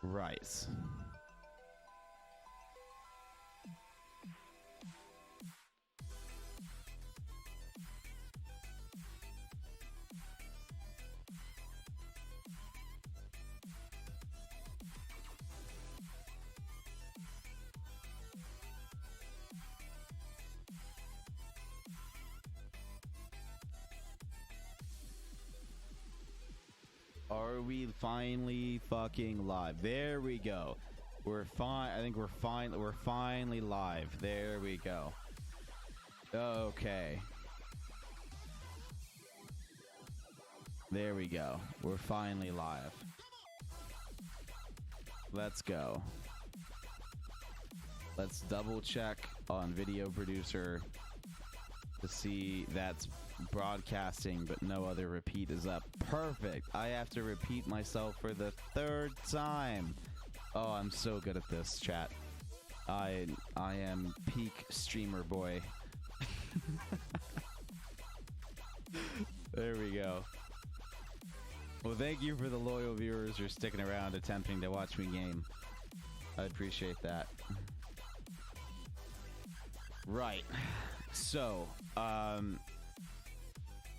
Right. Are we finally fucking live? There we go. We're fine. I think we're fine. We're finally live. There we go. Okay. There we go. We're finally live. Let's go. Let's double check on video producer to see that's broadcasting, but no other repeat is up. Perfect. I have to repeat myself for the 3rd time. Oh, I'm so good at this, chat. I am peak streamer boy. There we go. Well, thank you for the loyal viewers who are sticking around attempting to watch me game. I appreciate that. Right. So,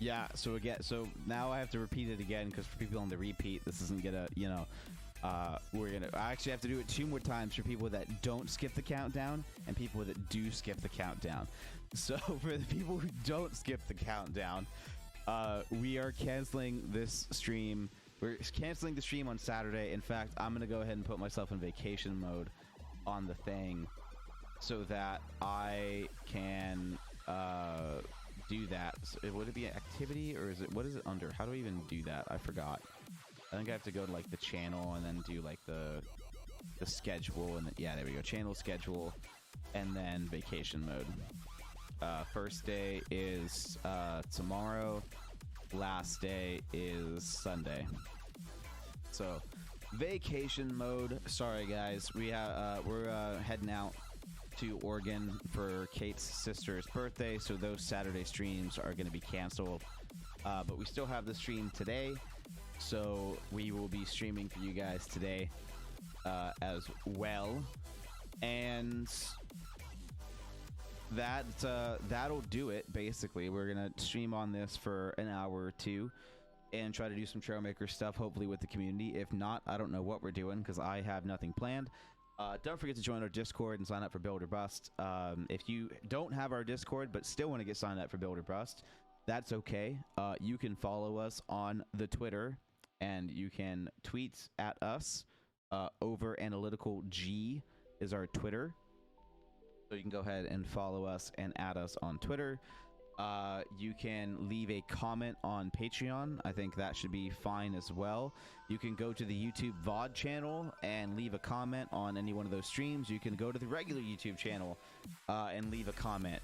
yeah, so now I have to repeat it again, because for people on the repeat, this isn't gonna, I actually have to do it 2 more times for people that don't skip the countdown and people that do skip the countdown. So for the people who don't skip the countdown, we are canceling this stream. We're canceling the stream on Saturday. In fact, I'm gonna go ahead and put myself in vacation mode on the thing so that I can do that. So, would it be an activity, or is it, what is it under? How do I even do that? I forgot. I think I have to go to like the channel and then do like the schedule, and yeah, there we go. Channel schedule, and then vacation mode. First day is tomorrow. Last day is Sunday. So vacation mode. Sorry guys, we're heading out to Oregon for Kate's sister's birthday, so those Saturday streams are going to be canceled, but we still have the stream today, so we will be streaming for you guys today as well. And that'll do it. Basically, we're gonna stream on this for an hour or 2 and try to do some Trailmakers stuff, hopefully with the community. If not, I don't know what we're doing, because I have nothing planned. Don't forget to join our Discord and sign up for Build or Bust. If you don't have our Discord but still want to get signed up for Build or Bust, that's okay. You can follow us on the Twitter, and you can tweet at us. Over Analytical G is our Twitter. So you can go ahead and follow us and add us on Twitter. You can leave a comment on Patreon. I think that should be fine as well. You can go to the YouTube VOD channel and leave a comment on any one of those streams. You can go to the regular YouTube channel and leave a comment.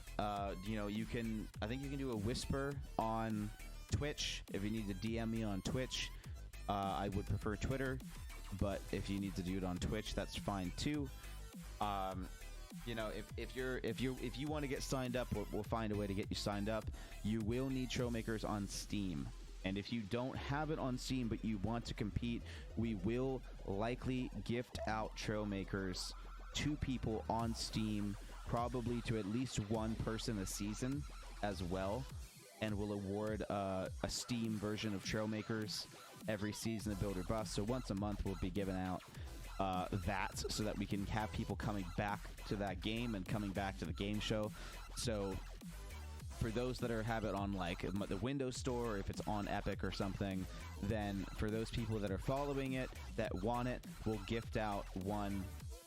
You can, I think you can do a whisper on Twitch if you need to DM me on Twitch. I would prefer Twitter, but if you need to do it on Twitch, that's fine too. If you want to get signed up, we'll find a way to get you signed up. You will need Trailmakers on Steam, and if you don't have it on Steam but you want to compete, we will likely gift out Trailmakers to people on Steam, probably to at least 1 person a season as well, and we'll award a Steam version of Trailmakers every season of Build or Bust. So once a month we'll be giving out that, so that we can have people coming back to that game and coming back to the game show. So for those that have it on like the Windows Store, or if it's on Epic or something, then for those people that are following it that want it, we'll gift out 1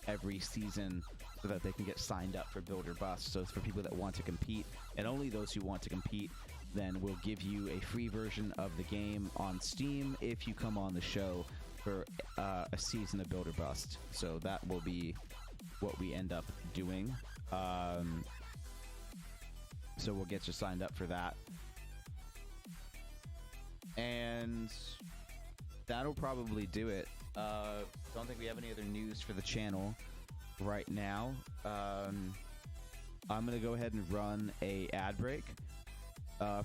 every season so that they can get signed up for Build or Bust. So it's for people that want to compete, and only those who want to compete, then we'll give you a free version of the game on Steam if you come on the show for a season of Build or Bust. So that will be what we end up doing. So we'll get you signed up for that. And that'll probably do it. Don't think we have any other news for the channel right now. I'm gonna go ahead and run a ad break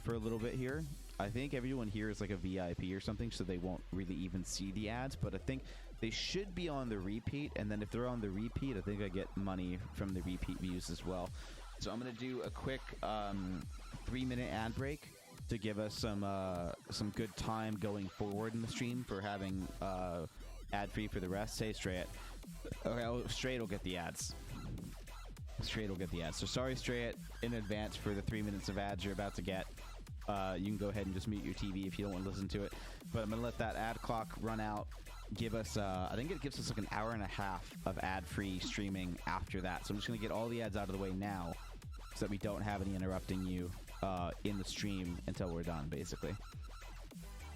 for a little bit here, I think everyone here is like a VIP or something, so they won't really even see the ads. But I think they should be on the repeat, and then if they're on the repeat, I think I get money from the repeat views as well. So I'm gonna do a quick 3-minute ad break to give us some good time going forward in the stream for having ad free for the rest. Say Straight. Okay, Straight will get the ads. Straight will get the ads. So sorry, Straight, in advance for the 3 minutes of ads you're about to get. You can go ahead and just mute your TV if you don't want to listen to it. But I'm gonna let that ad clock run out. Give us, I think it gives us like an hour and a half of ad-free streaming after that. So I'm just gonna get all the ads out of the way now, so that we don't have any interrupting you in the stream until we're done, basically.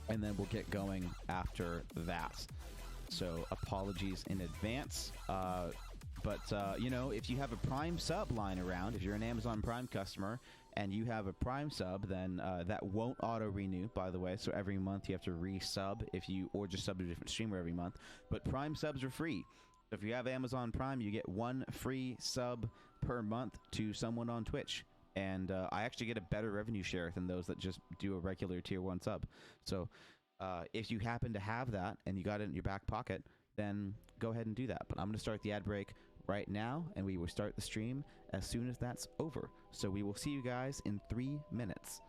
And then we'll get going after that. So apologies in advance. But you know, if you have a Prime sub lying around, if you're an Amazon Prime customer and you have a Prime sub, then that won't auto-renew, by the way. So every month you have to re-sub or just sub to a different streamer every month. But Prime subs are free. If you have Amazon Prime, you get 1 free sub per month to someone on Twitch. And I actually get a better revenue share than those that just do a regular tier 1 sub. So if you happen to have that and you got it in your back pocket, then go ahead and do that. But I'm going to start the ad break right now, and we will start the stream as soon as that's over. So we will see you guys in 3 minutes.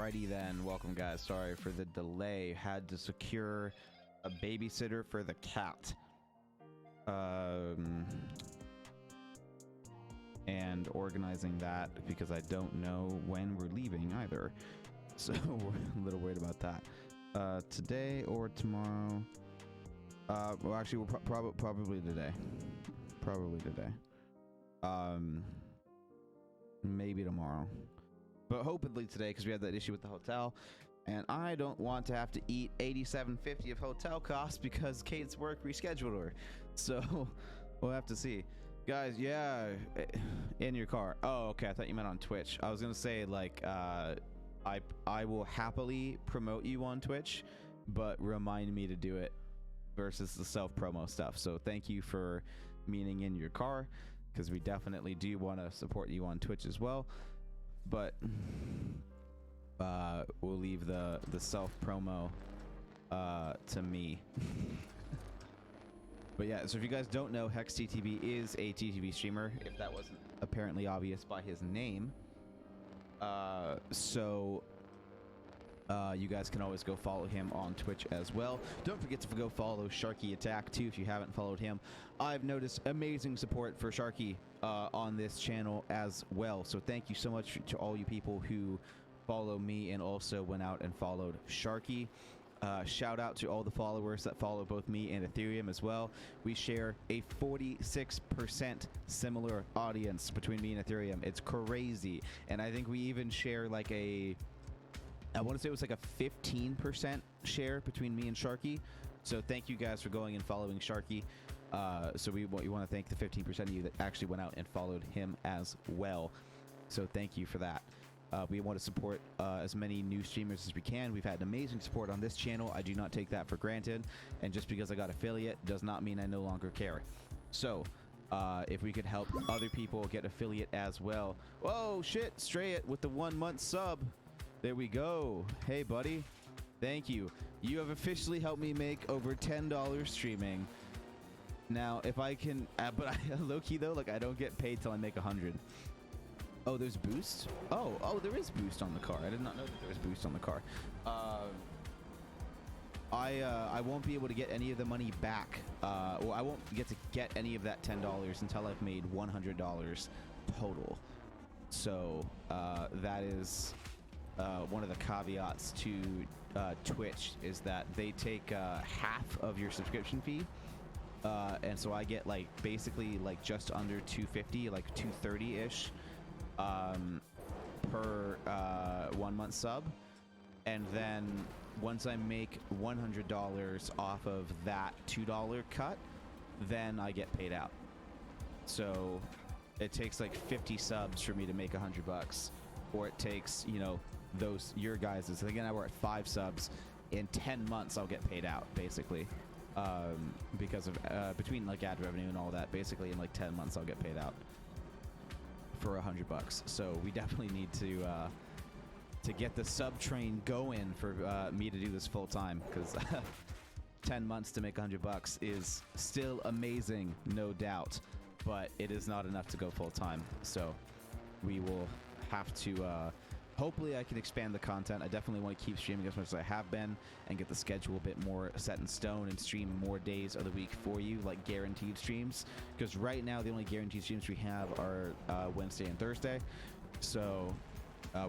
Alrighty then, welcome guys. Sorry for the delay. Had to secure a babysitter for the cat. And organizing that because I don't know when we're leaving either. So we're a little worried about that. Today or tomorrow. Well, actually, we'll probably today. Probably today. Maybe tomorrow. But hopefully today, because we had that issue with the hotel. And I don't want to have to eat $87.50 of hotel costs because Kate's work rescheduled her. So we'll have to see. Guys, yeah, in your car. Oh, okay. I thought you meant on Twitch. I was going to say, like, I will happily promote you on Twitch, but remind me to do it versus the self-promo stuff. So thank you for meaning in your car, because we definitely do want to support you on Twitch as well. But we'll leave the self-promo to me. But yeah, so if you guys don't know, Hex TTV is a TTV streamer, if that wasn't apparently obvious by his name. You guys can always go follow him on Twitch as well. Don't forget to go follow Sharky Attack too if you haven't followed him. I've noticed amazing support for Sharky on this channel as well. So thank you so much to all you people who follow me and also went out and followed Sharky. Shout out to all the followers that follow both me and Ethereum as well. We share a 46% similar audience between me and Ethereum. It's crazy. And I think we even share like I want to say it was like a 15% share between me and Sharky. So thank you guys for going and following Sharky. So we want to thank the 15% of you that actually went out and followed him as well. So thank you for that. We want to support as many new streamers as we can. We've had amazing support on this channel. I do not take that for granted. And just because I got affiliate does not mean I no longer care. So if we could help other people get affiliate as well. Whoa, shit, Stray It with the 1 month sub. There we go. Hey, buddy. Thank you. You have officially helped me make over $10 streaming. Now, if I can, but low-key though, like I don't get paid till I make 100. Oh, there's boost? Oh, there is boost on the car. I did not know that there was boost on the car. I won't be able to get any of the money back. Well, I won't get to get any of that $10 until I've made $100 total. So that is one of the caveats to Twitch is that they take half of your subscription fee. And so I get like basically like just under 250, like 230-ish. Per 1 month sub, and then once I make $100 off of that $2 cut, then I get paid out. So it takes like 50 subs for me to make $100, or it takes, you know, those your guys's. Again, we're at 5 subs. In 10 months, I'll get paid out basically, because of between like ad revenue and all that. Basically, in like 10 months, I'll get paid out for $100. So we definitely need to get the sub train going for me to do this full time, because 10 months to make $100 is still amazing, no doubt, but it is not enough to go full time. So we will have to hopefully I can expand the content. I definitely want to keep streaming as much as I have been and get the schedule a bit more set in stone and stream more days of the week for you, like guaranteed streams. Because right now the only guaranteed streams we have are Wednesday and Thursday. So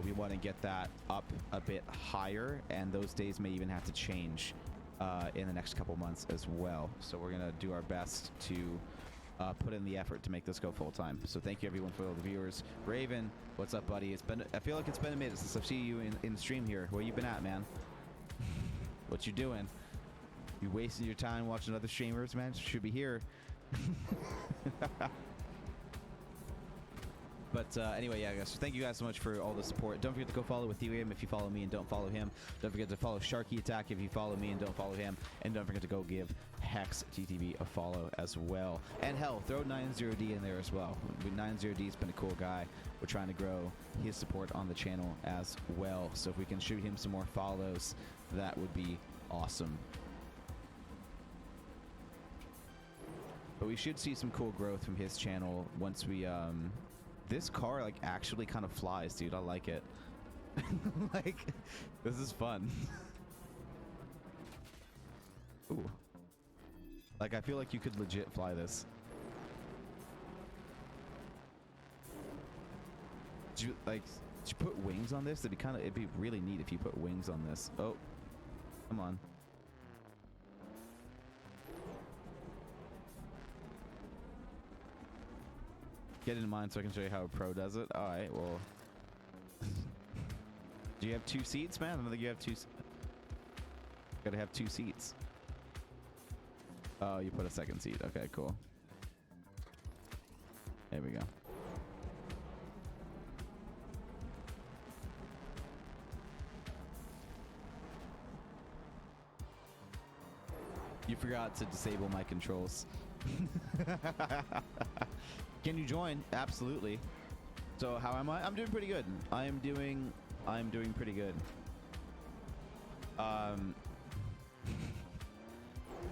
we want to get that up a bit higher, and those days may even have to change in the next couple months as well. So we're going to do our best to put in the effort to make this go full time. So thank you everyone for all the viewers. Raven, what's up, buddy? I feel like it's been a minute since I've seen you in the stream here. Where you been at, man? What you doing? You wasting your time watching other streamers, man? Should be here. But anyway, yeah, guys. So thank you guys so much for all the support. Don't forget to go follow Ethereum if you follow me and don't follow him. Don't forget to follow Sharky Attack if you follow me and don't follow him. And don't forget to go give Hex TTV a follow as well. And hell, throw 90D in there as well. 90D's been a cool guy. We're trying to grow his support on the channel as well. So if we can shoot him some more follows, that would be awesome. But we should see some cool growth from his channel once we this car like actually kind of flies, dude. I like it. Like, this is fun. Ooh. Like, I feel like you could legit fly this. Did you put wings on this? It'd be really neat if you put wings on this. Oh, come on. Get it in mind so I can show you how a pro does it. All right, well. Do you have 2 seats, man? I don't think you have 2. Gotta have 2 seats. Oh, you put a second seat. Okay, cool. There we go. You forgot to disable my controls. Can you join? Absolutely. So how am I? I'm doing pretty good. I'm doing pretty good.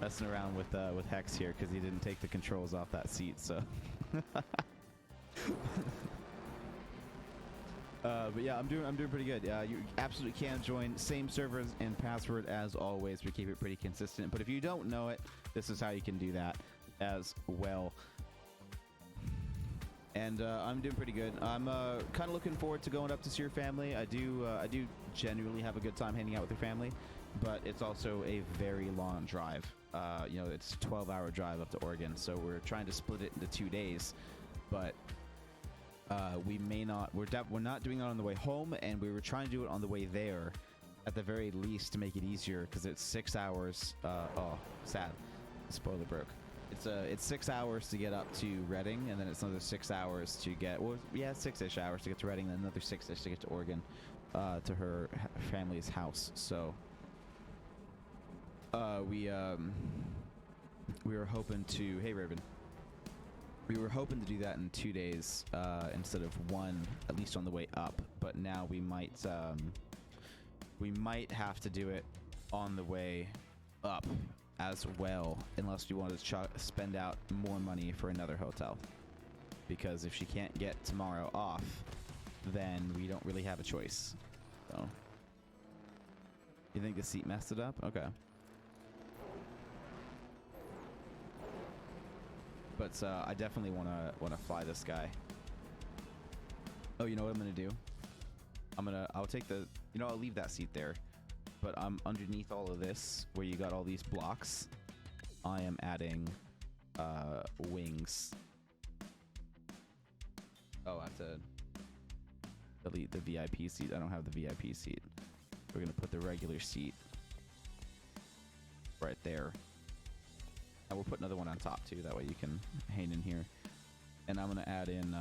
Messing around with Hex here because he didn't take the controls off that seat, so. But yeah, I'm doing pretty good. You absolutely can join. Same servers and password as always. We keep it pretty consistent. But if you don't know it, this is how you can do that as well. And I'm doing pretty good. I'm kind of looking forward to going up to see your family. I do genuinely have a good time hanging out with your family, but it's also a very long drive. You know, it's a 12-hour drive up to Oregon, so we're trying to split it into 2 days. But we may not. We're not doing it on the way home, and we were trying to do it on the way there, at the very least, to make it easier, because it's 6 hours. Oh, sad. The spoiler broke. It's 6 hours to get up to Reading, and then it's another 6 hours to get. Well, yeah, 6-ish hours to get to Reading, and then another 6-ish to get to Oregon, to her family's house. So, we were hoping to. Hey, Raven. We were hoping to do that in 2 days instead of 1, at least on the way up. But now we might have to do it on the way up as well, unless we want to spend out more money for another hotel. Because if she can't get tomorrow off, then we don't really have a choice. So, you think the seat messed it up? Okay. But I definitely wanna fly this guy. Oh, you know what I'm gonna do? I'll take the. I'll leave that seat there. But I'm underneath all of this, where you got all these blocks. I am adding wings. Oh, I have to delete the VIP seat. I don't have the VIP seat. We're gonna put the regular seat right there. And we'll put another one on top too. That way you can hang in here. And I'm gonna add in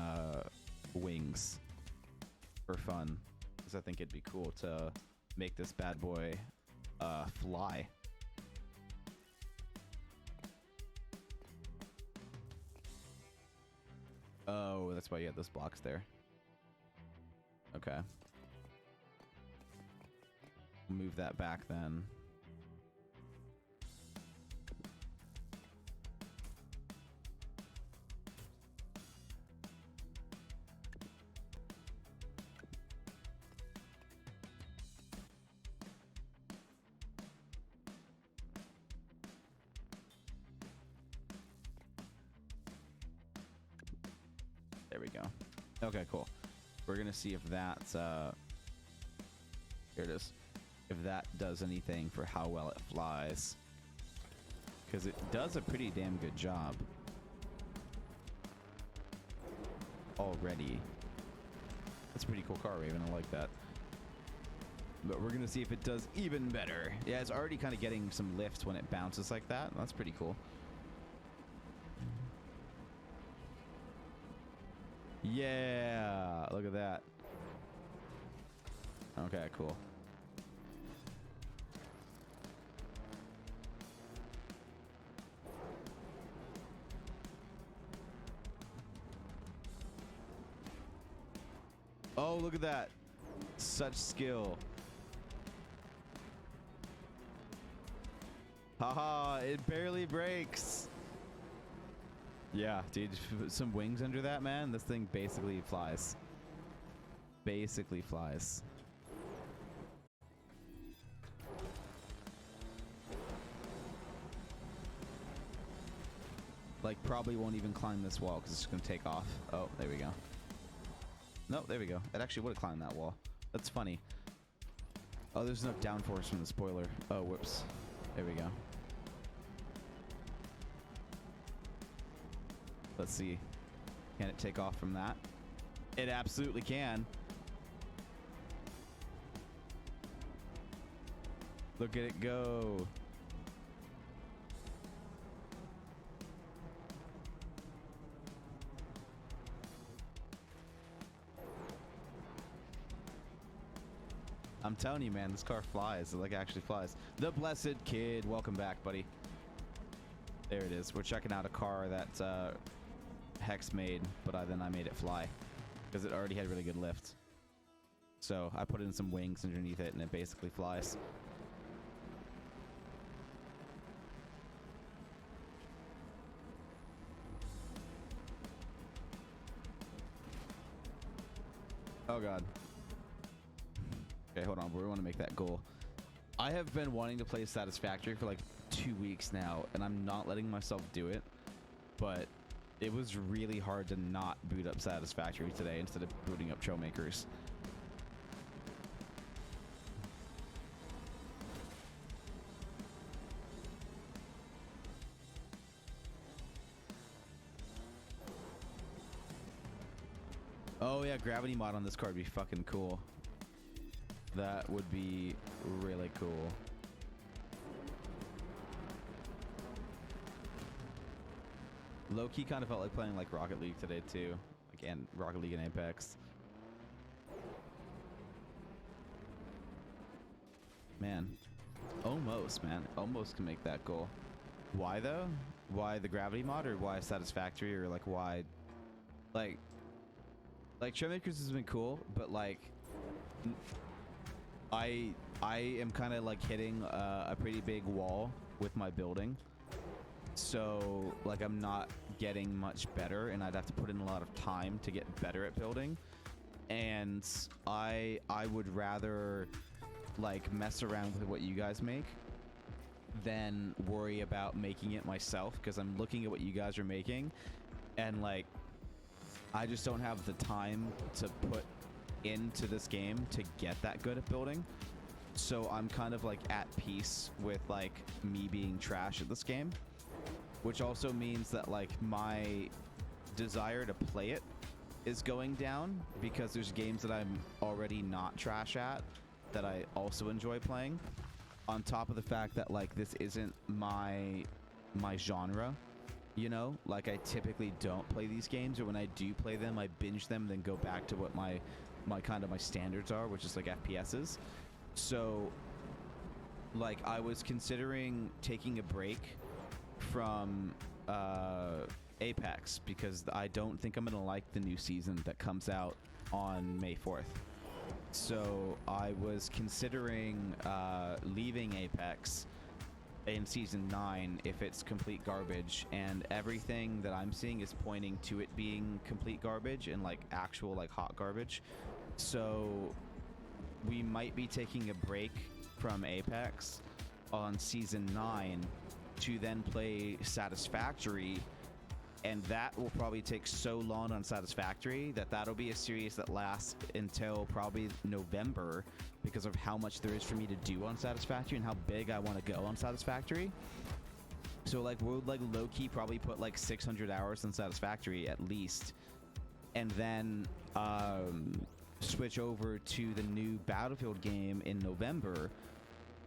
wings for fun, because I think it'd be cool to make this bad boy fly. Oh, that's why you had those blocks there. Okay. Move that back then. There we go. Okay, cool. We're gonna see if that's here it is. If that does anything for how well it flies, because it does a pretty damn good job already. That's a pretty cool car, Raven. I like that. But we're gonna see if it does even better. Yeah, it's already kind of getting some lift when it bounces like that. That's pretty cool. Yeah, look at that. Okay, cool. Oh, look at that. Such skill. Haha, it barely breaks. Yeah, dude, put some wings under that, man. This thing basically flies. Basically flies. Like, probably won't even climb this wall because it's going to take off. Oh, there we go. No, there we go. It actually would have climbed that wall. That's funny. Oh, there's enough downforce from the spoiler. Oh, whoops. There we go. Let's see. Can it take off from that? It absolutely can. Look at it go. I'm telling you, man, this car flies. It, like, actually flies. The Blessed Kid. Welcome back, buddy. There it is. We're checking out a car that Hex made, but then I made it fly because it already had really good lift. So I put in some wings underneath it, and it basically flies. Oh, God. Okay, hold on. We want to make that goal. I have been wanting to play Satisfactory for like 2 weeks now, and I'm not letting myself do it. But it was really hard to not boot up Satisfactory today instead of booting up Trailmakers. Oh yeah, gravity mod on this card would be fucking cool. That would be really cool. Low-key kind of felt like playing like Rocket League today too. Again, Rocket League and Apex. Man. Almost, man. Almost can make that goal. Why though? Why the gravity mod, or why Satisfactory, or like why? Like Trailmakers has been cool, but like I am kind of like hitting a pretty big wall with my building, so like I'm not getting much better, and I'd have to put in a lot of time to get better at building, and I would rather like mess around with what you guys make than worry about making it myself, because I'm looking at what you guys are making, and like I just don't have the time to put into this game to get that good at building. So I'm kind of like at peace with like me being trash at this game, which also means that like my desire to play it is going down, because there's games that I'm already not trash at that I also enjoy playing, on top of the fact that like this isn't my genre. You know, like I typically don't play these games, or when I do play them, I binge them, then go back to what my kind of my standards are, which is like FPSs. So like I was considering taking a break from Apex, because I don't think I'm gonna like the new season that comes out on May 4th. So I was considering leaving Apex in season 9 if it's complete garbage, and everything that I'm seeing is pointing to it being complete garbage and like actual like hot garbage. So we might be taking a break from Apex on season 9 to then play Satisfactory, and that will probably take so long on Satisfactory that that'll be a series that lasts until probably November, because of how much there is for me to do on Satisfactory and how big I want to go on Satisfactory. So like we'll like low-key probably put like 600 hours on Satisfactory at least, and then switch over to the new Battlefield game in November,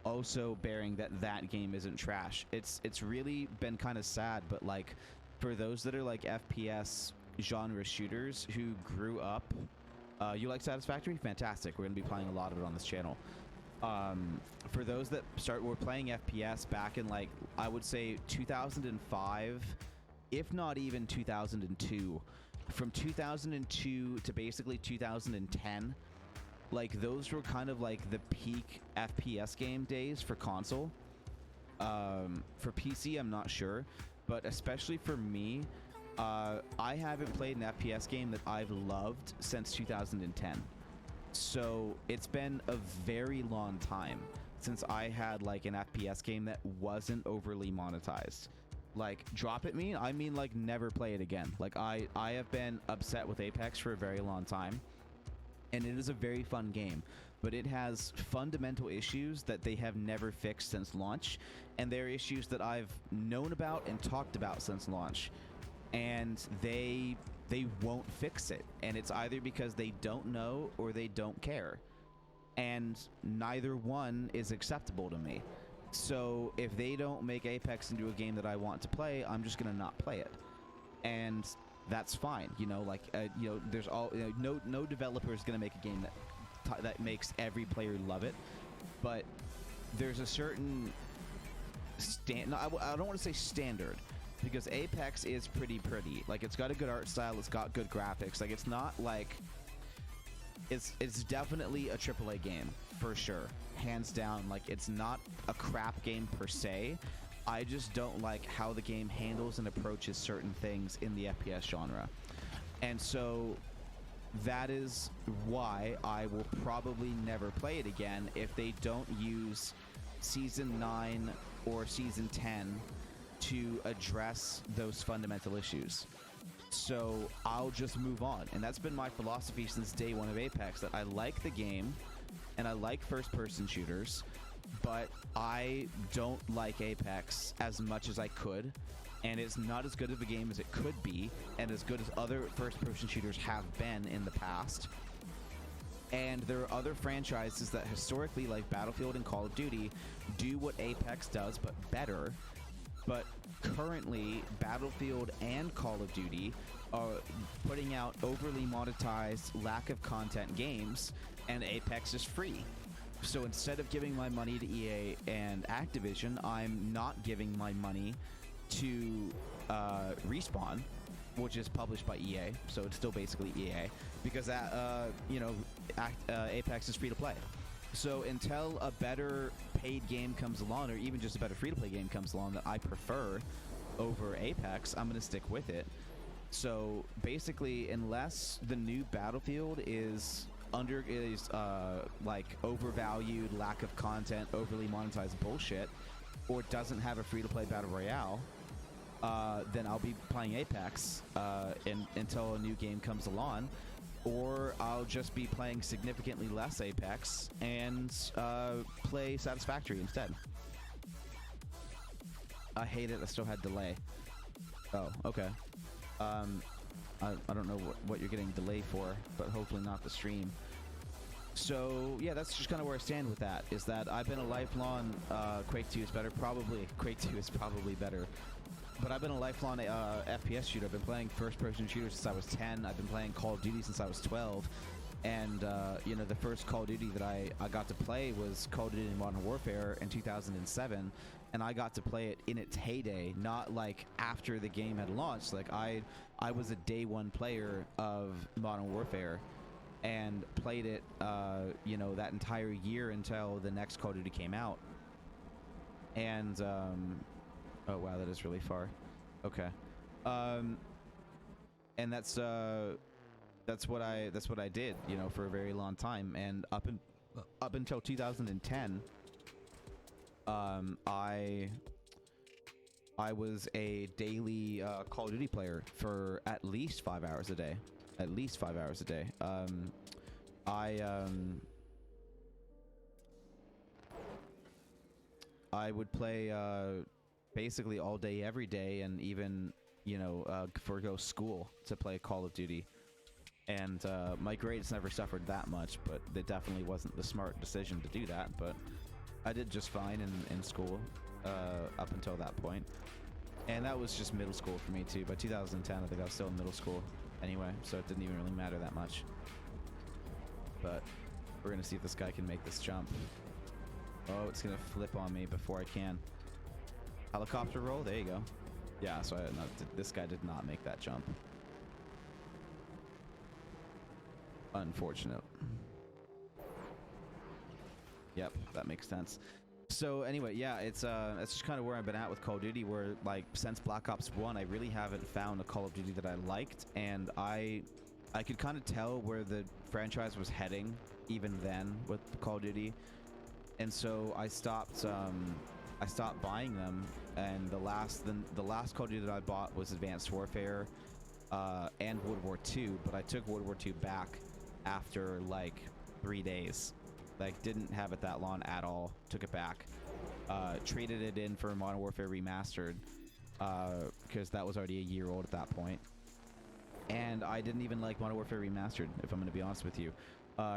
also bearing that that game isn't trash. It's really been kind of sad, but like for those that are like FPS genre shooters who grew up, you like Satisfactory? Fantastic. We're going to be playing a lot of it on this channel. For those that were playing FPS back in like, I would say 2005, if not even 2002, from 2002 to basically 2010, like those were kind of like the peak FPS game days for console. For PC, I'm not sure, but especially for me, I haven't played an FPS game that I've loved since 2010. So it's been a very long time since I had like an FPS game that wasn't overly monetized. like drop it mean, I mean like never play it again. Like I have been upset with Apex for a very long time, and it is a very fun game, but it has fundamental issues that they have never fixed since launch, and they're issues that I've known about and talked about since launch, and they won't fix it, and it's either because they don't know or they don't care, and neither one is acceptable to me. So if they don't make Apex into a game that I want to play, I'm just gonna not play it, and that's fine. You know, like you know, there's all no developer is gonna make a game that makes every player love it, but there's a certain I don't want to say standard, because Apex is pretty. Like, it's got a good art style, it's got good graphics. Like, it's not like it's definitely a AAA game for sure, hands down. Like, it's not a crap game per se. I just don't like how the game handles and approaches certain things in the FPS genre, and so that is why I will probably never play it again if they don't use Season 9 or Season 10 to address those fundamental issues. So I'll just move on, and that's been my philosophy since day one of Apex, that I like the game and I like first-person shooters, but I don't like Apex as much as I could, and it's not as good of a game as it could be, and as good as other first-person shooters have been in the past. And there are other franchises that historically, like Battlefield and Call of Duty, do what Apex does, but better. But currently, Battlefield and Call of Duty are putting out overly monetized, lack of content games, and Apex is free. So instead of giving my money to EA and Activision, I'm not giving my money to Respawn, which is published by EA, so it's still basically EA, because you know, Apex is free to play. So until a better paid game comes along, or even just a better free-to-play game comes along that I prefer over Apex, I'm going to stick with it. So basically, unless the new Battlefield is like overvalued, lack of content, overly monetized bullshit, or doesn't have a free-to-play battle royale, then I'll be playing Apex until a new game comes along, or I'll just be playing significantly less Apex and play Satisfactory instead. I hate it. I still had delay. Oh, okay. I don't know what you're getting delay for, but hopefully not the stream. So yeah, that's just kind of where I stand with that. Is that I've been a lifelong Quake 2 is better. Probably Quake 2 is probably better. But I've been a lifelong FPS shooter. I've been playing first-person shooters since I was 10. I've been playing Call of Duty since I was 12. And, you know, the first Call of Duty that I got to play was Call of Duty Modern Warfare in 2007. And I got to play it in its heyday, not like after the game had launched. Like, I was a day one player of Modern Warfare and played it, you know, that entire year until the next Call of Duty came out. And, oh wow, that is really far. Okay, and that's what I did, you know, for a very long time, and up until 2010, I was a daily Call of Duty player for at least 5 hours a day. At least 5 hours a day. I would play basically all day, every day, and even, you know, forgo school to play Call of Duty. And my grades never suffered that much, but it definitely wasn't the smart decision to do that. But I did just fine in school up until that point. And that was just middle school for me too. By 2010, I think I was still in middle school anyway, so it didn't even really matter that much. But we're gonna see if this guy can make this jump. Oh, it's gonna flip on me before I can. Helicopter roll, there you go. Yeah, so this guy did not make that jump. Unfortunate. Yep, that makes sense. So anyway, yeah, it's just kind of where I've been at with Call of Duty, where like since Black Ops 1, I really haven't found a Call of Duty that I liked, and I could kind of tell where the franchise was heading even then with Call of Duty, and so I stopped I stopped buying them, and the last Call of Duty that I bought was Advanced Warfare and World War II, but I took World War II back after like 3 days. Like, didn't have it that long at all. Took it back. Traded it in for Modern Warfare Remastered because that was already a year old at that point. And I didn't even like Modern Warfare Remastered, if I'm going to be honest with you.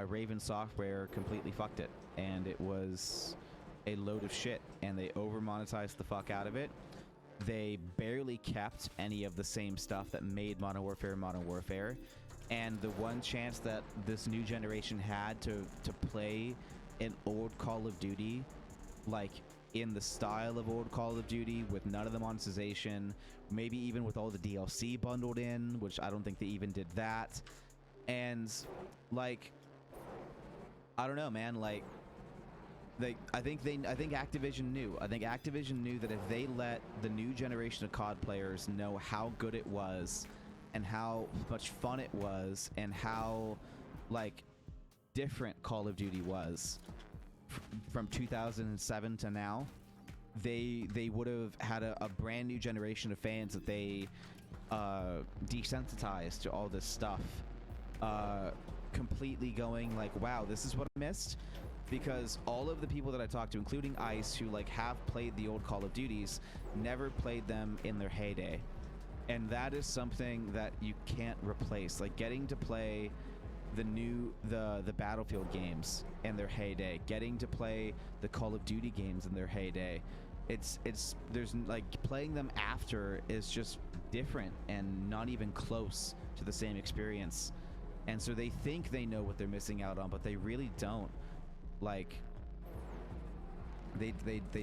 Raven Software completely fucked it, and it was a load of shit, and they over-monetized the fuck out of it. They barely kept any of the same stuff that made Modern Warfare, and the one chance that this new generation had to play an old Call of Duty, like in the style of old Call of Duty, with none of the monetization, maybe even with all the DLC bundled in, which I don't think they even did that. And like, I don't know, man, like, I think Activision knew. I think Activision knew that if they let the new generation of COD players know how good it was, and how much fun it was, and how like different Call of Duty was from 2007 to now, they would have had a brand new generation of fans that they desensitized to all this stuff, completely going like, wow, this is what I missed. Because all of the people that I talked to, including Ice, who like have played the old Call of Duties, never played them in their heyday. And that is something that you can't replace. Like, getting to play the Battlefield games in their heyday, getting to play the Call of Duty games in their heyday, there's like, playing them after is just different and not even close to the same experience. And so they think they know what they're missing out on, but they really don't. Like, they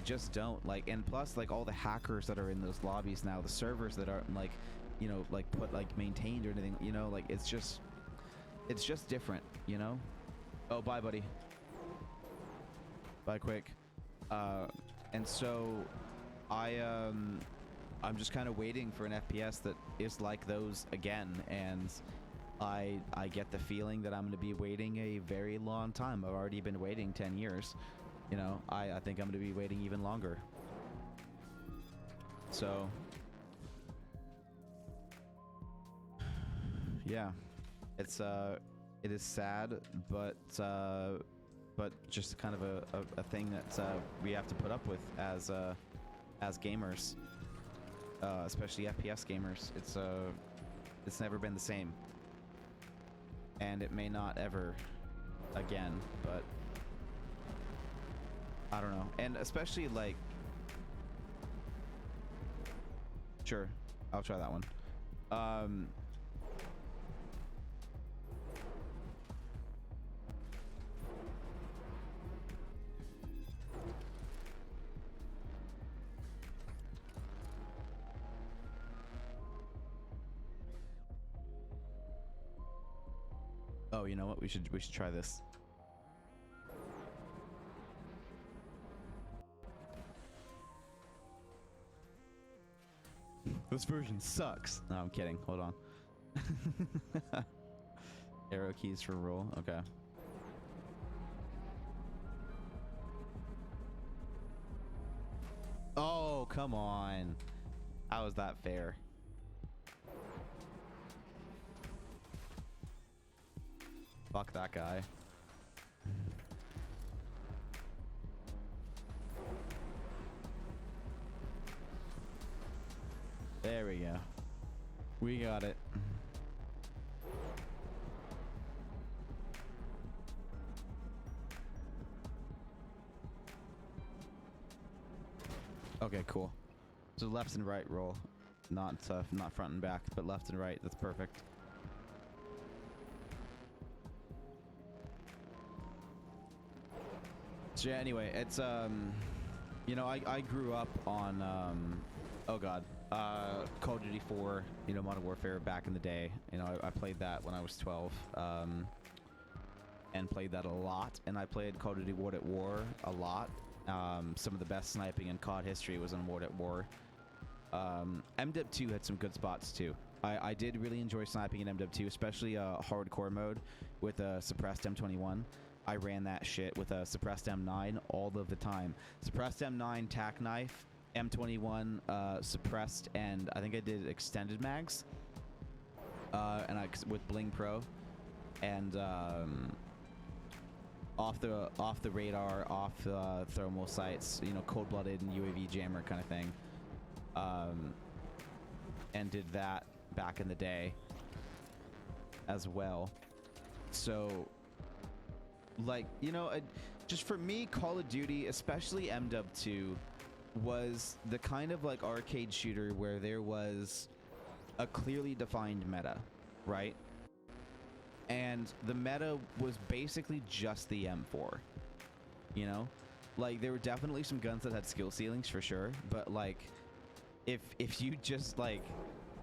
just don't. Like, and plus, like, all the hackers that are in those lobbies now, the servers that aren't like, you know, like put like maintained or anything, you know, like, it's just different, you know. Oh, bye, buddy. Bye quick. And so I'm just kind of waiting for an FPS that is like those again, and I get the feeling that I'm going to be waiting a very long time. I've already been waiting 10 years. You know, I think I'm going to be waiting even longer. So, yeah, it is sad, but just kind of a thing that we have to put up with as gamers, especially FPS gamers. It's never been the same. And it may not ever again, but I don't know. And especially, like, sure, I'll try that one. Oh, you know what? We should try this. This version sucks. No, I'm kidding. Hold on. Arrow keys for roll. Okay. Oh, come on. How is that fair? Fuck that guy. There we go. We got it. Okay, cool. So left and right roll. Not front and back, but left and right. That's perfect. So yeah, anyway, it's you know, I grew up on oh god, Call of Duty 4, you know, Modern Warfare back in the day. You know, I played that when I was 12, and played that a lot. And I played Call of Duty World at War a lot. Some of the best sniping in COD history was in World at War. MDub 2 had some good spots too. I did really enjoy sniping in MDub 2, especially hardcore mode with a suppressed M21. I ran that shit with a suppressed M9 all of the time. Suppressed M9, tack knife, M21, suppressed, and I think I did extended mags. And with Bling Pro, and off the radar, off thermal sights, you know, cold-blooded and UAV jammer kind of thing. And did that back in the day as well. So, like, you know, just for me, Call of Duty, especially MW2, was the kind of like arcade shooter where there was a clearly defined meta, right? And the meta was basically just the M4, you know? Like, there were definitely some guns that had skill ceilings for sure, but like, if you just like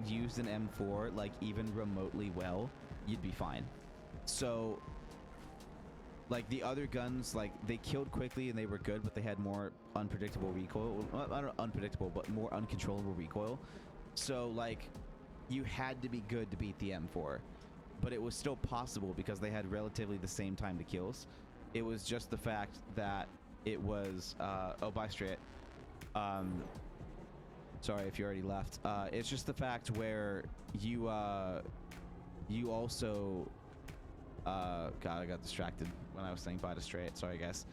used an M4 like even remotely well, you'd be fine. So like the other guns, like they killed quickly and they were good, but they had more unpredictable recoil. Well, not unpredictable, but more uncontrollable recoil. So like you had to be good to beat the M4, but it was still possible because they had relatively the same time to kills. It was just the fact that it was oh, bye Straight. Sorry if you already left. It's just the fact where you you also God, I got distracted when I was saying bye to Straight. Sorry guys.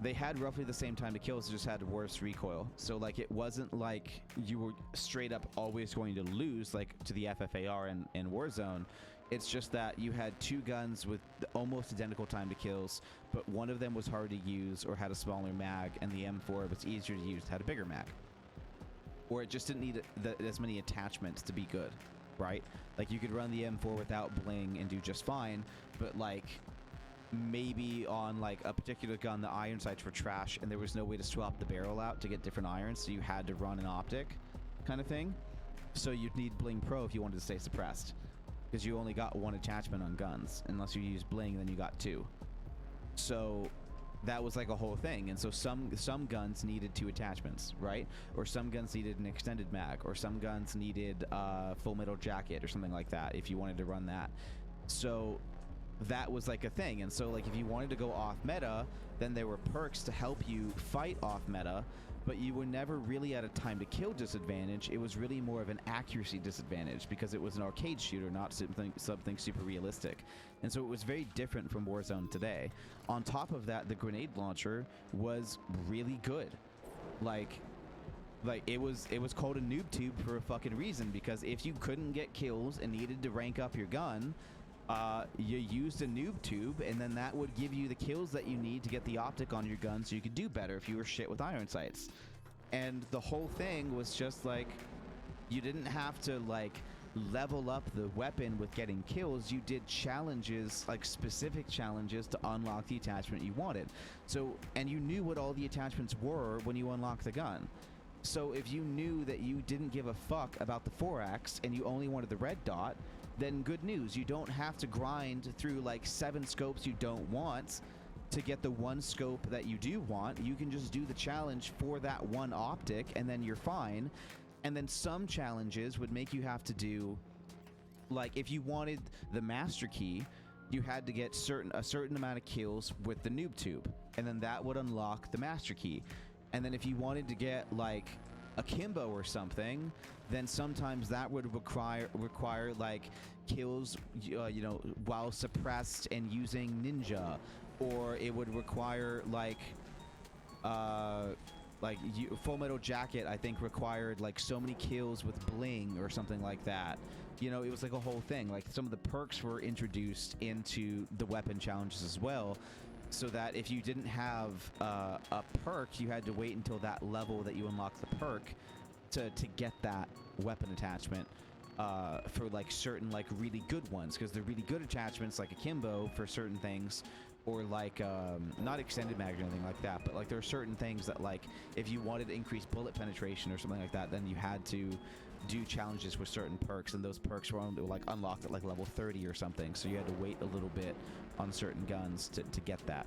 They had roughly the same time to kill, so just had worse recoil. So like it wasn't like you were straight up always going to lose like to the FFAR in Warzone. It's just that you had two guns with almost identical time to kills, but one of them was hard to use or had a smaller mag, and the M4 was easier to use, had a bigger mag. Or it just didn't need as many attachments to be good, right? Like you could run the M4 without bling and do just fine, but like maybe on like a particular gun the iron sights were trash and there was no way to swap the barrel out to get different irons, so you had to run an optic kind of thing. So you'd need Bling Pro if you wanted to stay suppressed, because you only got one attachment on guns. Unless you use Bling, then you got two. So that was like a whole thing. And so some guns needed two attachments, right? Or some guns needed an extended mag, or some guns needed full metal jacket or something like that if you wanted to run that. So that was like a thing. And so like if you wanted to go off meta, then there were perks to help you fight off meta, but you were never really at a time to kill disadvantage. It was really more of an accuracy disadvantage because it was an arcade shooter, not something super realistic. And so it was very different from Warzone today. On top of that, the grenade launcher was really good. Like it was called a noob tube for a fucking reason, because if you couldn't get kills and needed to rank up your gun, you used a noob tube, and then that would give you the kills that you need to get the optic on your gun so you could do better if you were shit with iron sights. And the whole thing was just like, you didn't have to like level up the weapon with getting kills. You did challenges, like specific challenges, to unlock the attachment you wanted. So, and you knew what all the attachments were when you unlocked the gun. So if you knew that you didn't give a fuck about the 4X and you only wanted the red dot, then good news. You don't have to grind through like 7 scopes you don't want to get the one scope that you do want. You can just do the challenge for that one optic and then you're fine. And then some challenges would make you have to do, like if you wanted the master key, you had to get a certain amount of kills with the noob tube, and then that would unlock the master key. And then if you wanted to get like a Kimbo or something, then sometimes that would require like kills, you know, while suppressed and using ninja, or it would require like Full Metal Jacket, I think, required like so many kills with bling or something like that. You know, it was like a whole thing. Like some of the perks were introduced into the weapon challenges as well, so that if you didn't have a perk, you had to wait until that level that you unlocked the perk to get that weapon attachment for like certain like really good ones, because they're really good attachments like a Kimbo for certain things, or like not extended mag or anything like that, but like there are certain things that like if you wanted to increase bullet penetration or something like that, then you had to do challenges with certain perks, and those perks were only like unlocked at like level 30 or something, so you had to wait a little bit on certain guns to get that.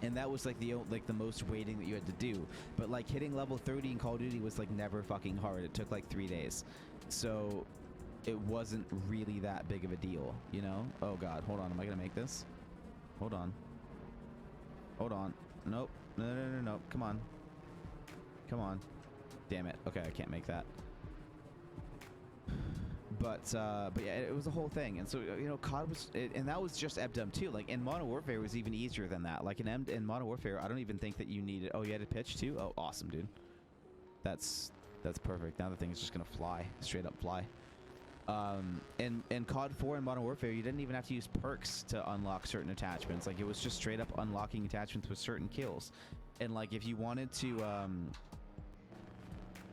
And that was like the most waiting that you had to do. But like hitting level 30 in Call of Duty was like never fucking hard. It took like 3 days, so it wasn't really that big of a deal, you know? Oh god, hold on, am I gonna make this? Hold on. Hold on. Nope. No, no, no, no. Come on. Come on. Damn it. Okay, I can't make that. But yeah, it was a whole thing. And so, you know, COD was... and that was just Ebdom too. Like, in Modern Warfare, it was even easier than that. Like, in Modern Warfare, I don't even think that you needed... Oh, you had to pitch too? Oh, awesome, dude. That's perfect. Now the thing is just gonna fly. Straight up fly. In COD 4 and Modern Warfare, you didn't even have to use perks to unlock certain attachments. Like, it was just straight up unlocking attachments with certain kills. And, like, if you wanted to...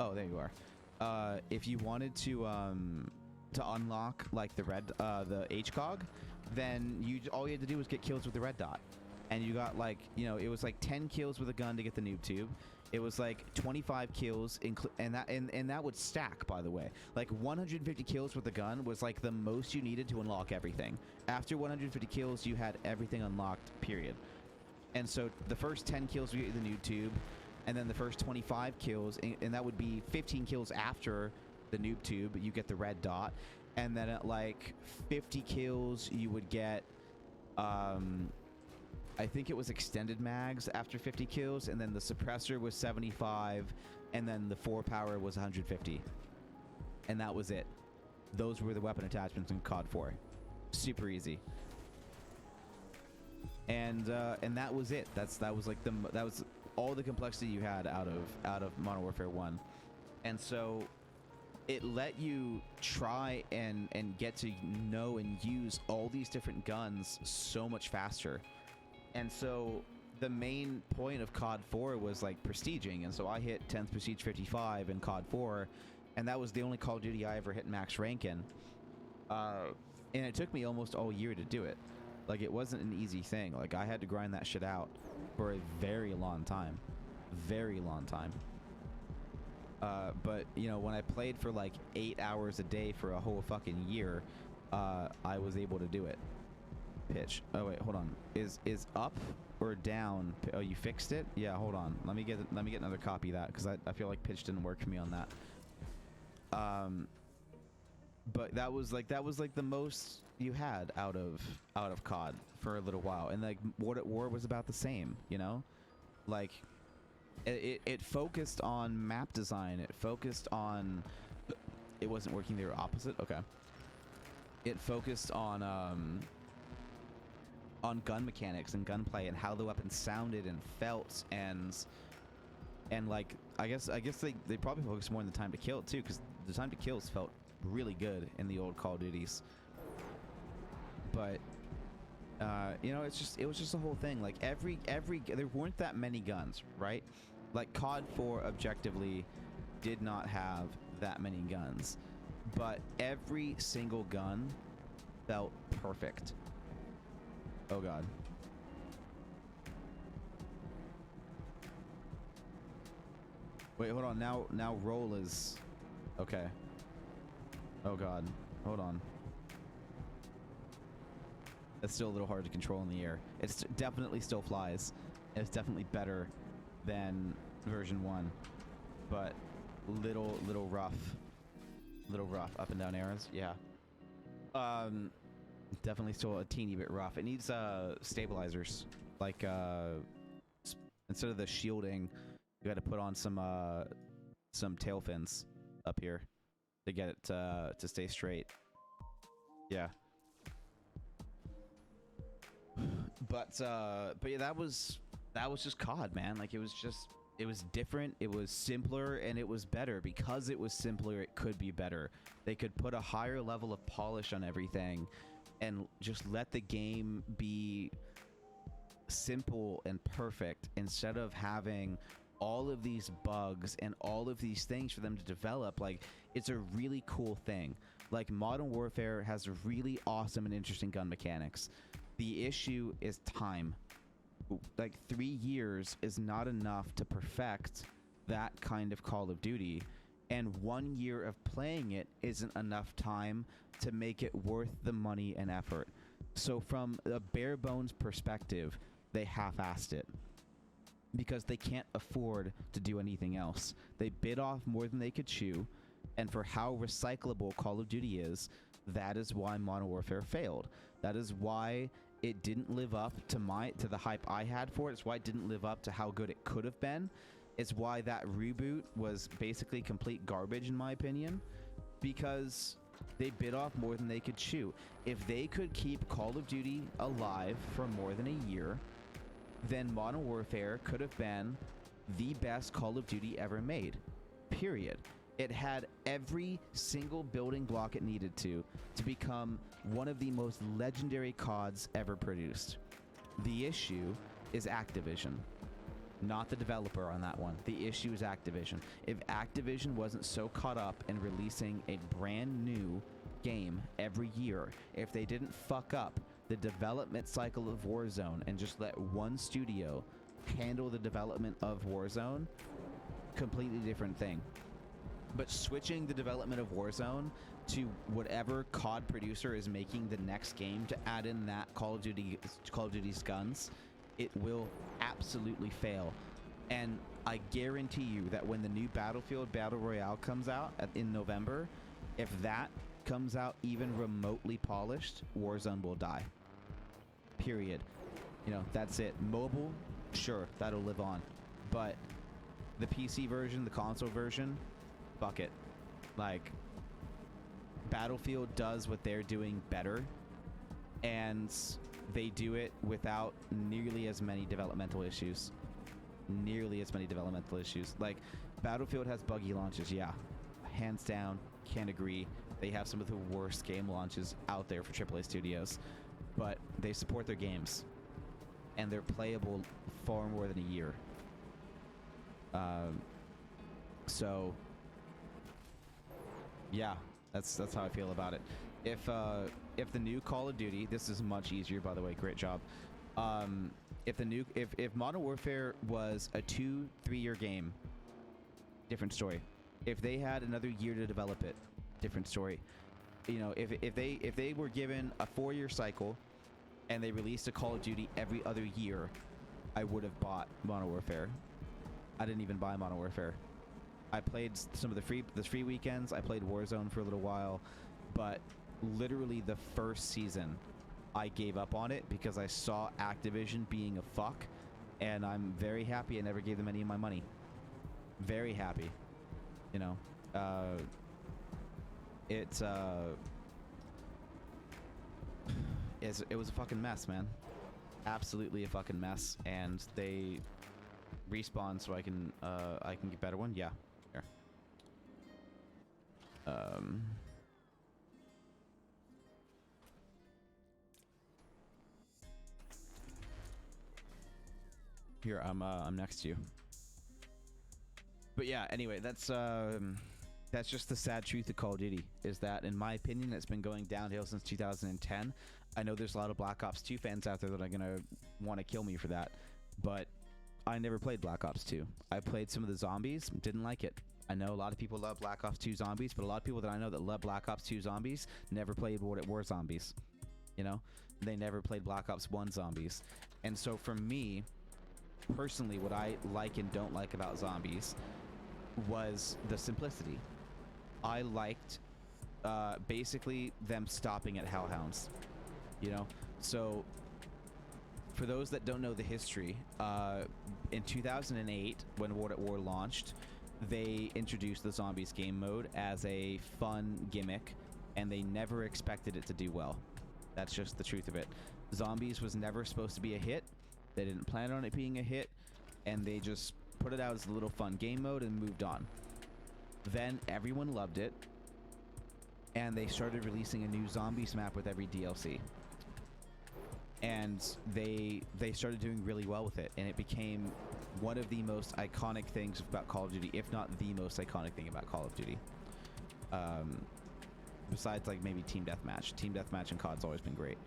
Oh, there you are. If you wanted to unlock, like, the HCOG, then all you had to do was get kills with the red dot. And you got, like, you know, it was like 10 kills with a gun to get the noob tube. It was like 25 kills, and that would stack, by the way. Like 150 kills with the gun was like the most you needed to unlock everything. After 150 kills, you had everything unlocked, period. And so the first 10 kills would get you the noob tube, and then the first 25 kills, and that would be 15 kills after the noob tube, you get the red dot. And then at like 50 kills, you would get... I think it was extended mags after 50 kills, and then the suppressor was 75, and then the 4 power was 150. And that was it. Those were the weapon attachments in COD 4. Super easy. And that was it. That was like that was all the complexity you had out of Modern Warfare 1. And so it let you try and get to know and use all these different guns so much faster. And so the main point of COD 4 was like prestiging, and so I hit 10th Prestige 55 in COD 4, and that was the only Call of Duty I ever hit max rank in. And it took me almost all year to do it. Like, it wasn't an easy thing. Like, I had to grind that shit out for a very long time. Very long time. But, you know, when I played for like 8 hours a day for a whole fucking year, I was able to do it. Pitch. Oh wait, hold on. Is up or down? Oh, you fixed it? Yeah, hold on. Let me get another copy of that, because I feel like pitch didn't work for me on that. But that was like the most you had out of COD for a little while, and like War at War was about the same, you know? Like it focused on map design. It focused on... It wasn't working. They were opposite. Okay. It focused on gun mechanics and gunplay and how the weapon sounded and felt, and like I guess they probably focused more on the time to kill too, because the time to kills felt really good in the old Call of Duties. But you know, it was just a whole thing. Like every there weren't that many guns, right? Like COD 4 objectively did not have that many guns, but every single gun felt perfect. Oh god. Wait, hold on. Now roll is... Okay. Oh god. Hold on. That's still a little hard to control in the air. It's definitely still flies. It's definitely better than version 1. But little rough. Little rough. Up and down arrows. Yeah. Definitely still a teeny bit rough. It needs stabilizers. Like instead of the shielding, you got to put on some tail fins up here to get it to stay straight. Yeah. But yeah, that was just COD, man. Like it was different, it was simpler, and it was better. Because it was simpler, it could be better. They could put a higher level of polish on everything and just let the game be simple and perfect, instead of having all of these bugs and all of these things for them to develop. Like, it's a really cool thing. Like, Modern Warfare has really awesome and interesting gun mechanics. The issue is time. Like, 3 years is not enough to perfect that kind of Call of Duty, and 1 year of playing it isn't enough time to make it worth the money and effort. So from a bare bones perspective, they half-assed it, because they can't afford to do anything else. They bit off more than they could chew, and for how recyclable Call of Duty is, that is why Modern Warfare failed. That is why it didn't live up to the hype I had for it. It's why it didn't live up to how good it could have been. It's why that reboot was basically complete garbage in my opinion, because they bit off more than they could chew. If they could keep Call of Duty alive for more than a year, then Modern Warfare could have been the best Call of Duty ever made. Period. It had every single building block it needed to become one of the most legendary CODs ever produced. The issue is Activision, not the developer on that one. The issue is Activision. If Activision wasn't so caught up in releasing a brand new game every year, if they didn't fuck up the development cycle of Warzone and just let one studio handle the development of Warzone, completely different thing. But switching the development of Warzone to whatever COD producer is making the next game to add in that Call of Duty's guns, it will absolutely fail. And I guarantee you that when the new Battlefield Battle Royale comes out in November, if that comes out even remotely polished, Warzone will die. Period. You know, that's it. Mobile, sure, that'll live on. But the PC version, the console version, fuck it. Like, Battlefield does what they're doing better, and they do it without nearly as many developmental issues. Like, Battlefield has buggy launches, yeah. Hands down, can't agree. They have some of the worst game launches out there for AAA studios, but they support their games, and they're playable far more than a year. So yeah, that's how I feel about it. If the new Call of Duty, this is much easier, by the way, great job. If Modern Warfare was a 2-3 year game, different story. If they had another year to develop it, different story. You know, if they were given a 4-year cycle and they released a Call of Duty every other year, I would have bought Modern Warfare. I didn't even buy Modern Warfare. I played some of the free weekends. I played Warzone for a little while, but literally the first season I gave up on it because I saw Activision being a fuck, and I'm very happy I never gave them any of my money. Very happy. You know, it was a fucking mess, man. Absolutely a fucking mess, and they respawn so I can get better one. Yeah. Here. Here, I'm next to you. But yeah, anyway, that's just the sad truth of Call of Duty, is that, in my opinion, it's been going downhill since 2010. I know there's a lot of Black Ops 2 fans out there that are gonna want to kill me for that, but I never played Black Ops 2. I played some of the zombies, didn't like it. I know a lot of people love Black Ops 2 Zombies, but a lot of people that I know that love Black Ops 2 Zombies never played War Zombies. You know? They never played Black Ops 1 Zombies. And so for me, personally, what I like and don't like about zombies was the simplicity. I liked basically them stopping at hellhounds. You know? So for those that don't know the history, in 2008, when War at War launched, they introduced the Zombies game mode as a fun gimmick, and they never expected it to do well. That's just the truth of it. Zombies was never supposed to be a hit. They didn't plan on it being a hit, and they just put it out as a little fun game mode and moved on. Then everyone loved it, and they started releasing a new Zombies map with every DLC. And they started doing really well with it, and it became one of the most iconic things about Call of Duty, if not the most iconic thing about Call of Duty. Besides, like, maybe Team Deathmatch. Team Deathmatch and COD's always been great.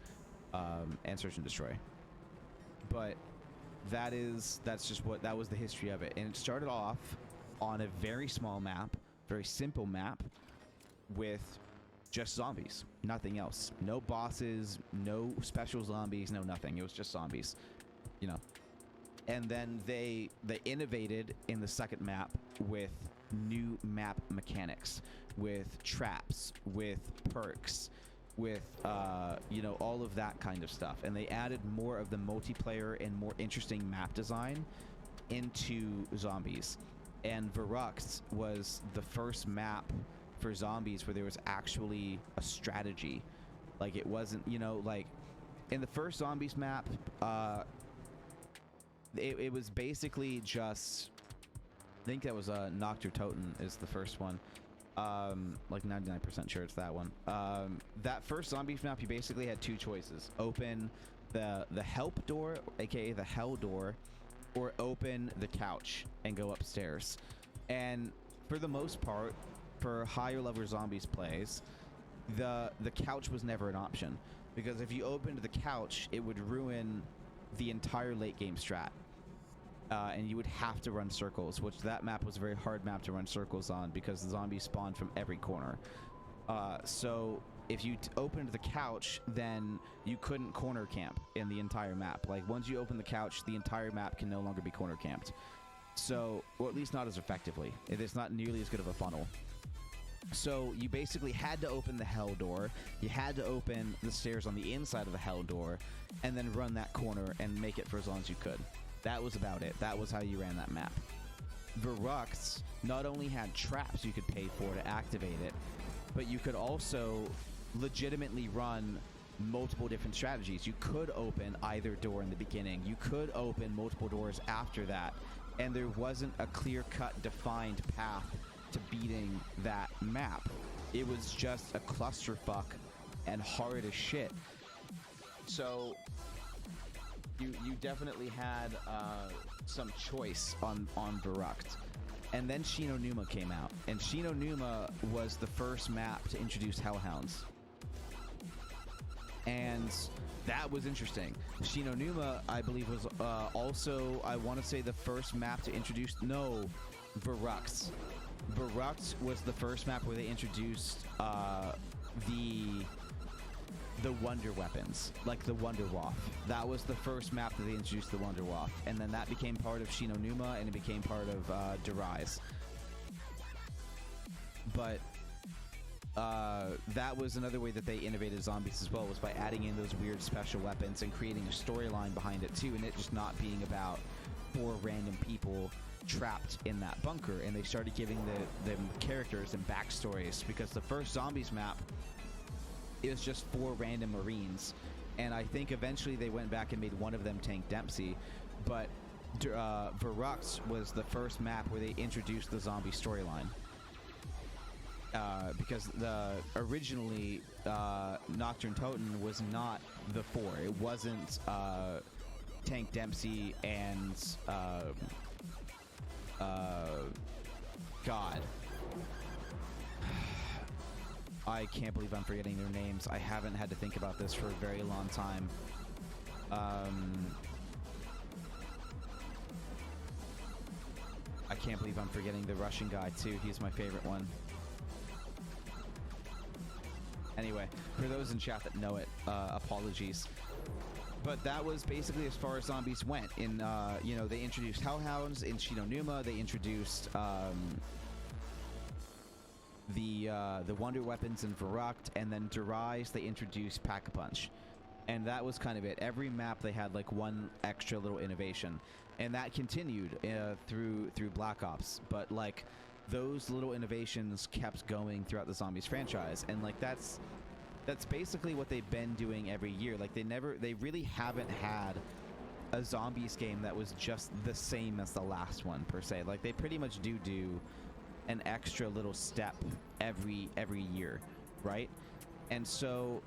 And Search and Destroy. But that was the history of it. And it started off on a very small map, very simple map, with just zombies, nothing else. No bosses, no special zombies, no nothing. It was just zombies, you know. And then they innovated in the second map with new map mechanics, with traps, with perks, with you know, all of that kind of stuff, and they added more of the multiplayer and more interesting map design into zombies. And Verux was the first map for zombies where there was actually a strategy. Like, it wasn't, you know, like in the first zombies map, it was basically just, I think that was Noctur Toten is the first one. Like 99% sure it's that one. That first zombies map, you basically had two choices: open the help door, aka the hell door, or open the couch and go upstairs. And for the most part, for higher level zombies plays, the couch was never an option, because if you opened the couch, it would ruin the entire late game strat. And you would have to run circles, which that map was a very hard map to run circles on because the zombies spawned from every corner. So if you opened the couch, then you couldn't corner camp in the entire map. Like, once you open the couch, the entire map can no longer be corner camped. So, or at least not as effectively. It's not nearly as good of a funnel. So you basically had to open the hell door, you had to open the stairs on the inside of the hell door, and then run that corner and make it for as long as you could. That was about it. That was how you ran that map. Verux not only had traps you could pay for to activate it, but you could also legitimately run multiple different strategies. You could open either door in the beginning. You could open multiple doors after that. And there wasn't a clear-cut defined path to beating that map. It was just a clusterfuck and hard as shit. So you definitely had some choice on Verux. And then Shinonuma came out, and Shinonuma was the first map to introduce Hellhounds. And that was interesting. Shinonuma, I believe, was also, I want to say, the first map to introduce... No, Verux. Verux was the first map where they introduced the Wonder Weapons, like the Wonder Waff. That was the first map that they introduced the Wonder Waff, and then that became part of Shinonuma, and it became part of Derise. But that was another way that they innovated zombies as well, was by adding in those weird special weapons and creating a storyline behind it too, and it just not being about 4 random people trapped in that bunker. And they started giving them characters and backstories, because the first zombies map is just 4 random Marines, and I think eventually they went back and made one of them Tank Dempsey, but Verux was the first map where they introduced the zombie storyline. Because originally Nocturne Toten was not the 4. It wasn't Tank Dempsey and God. I can't believe I'm forgetting their names. I haven't had to think about this for a very long time. I can't believe I'm forgetting the Russian guy too. He's my favorite one. Anyway, for those in chat that know it, apologies. But that was basically as far as zombies went. In you know, they introduced Hellhounds in Shinonuma. They introduced the Wonder Weapons in Verux, and then Derise they introduced Pack-a-Punch, and that was kind of it. Every map they had like one extra little innovation, and that continued through Black Ops. But like, those little innovations kept going throughout the Zombies franchise, and like that's basically what they've been doing every year. Like, they really haven't had a Zombies game that was just the same as the last one per se. Like, they pretty much do an extra little step every year, right? And so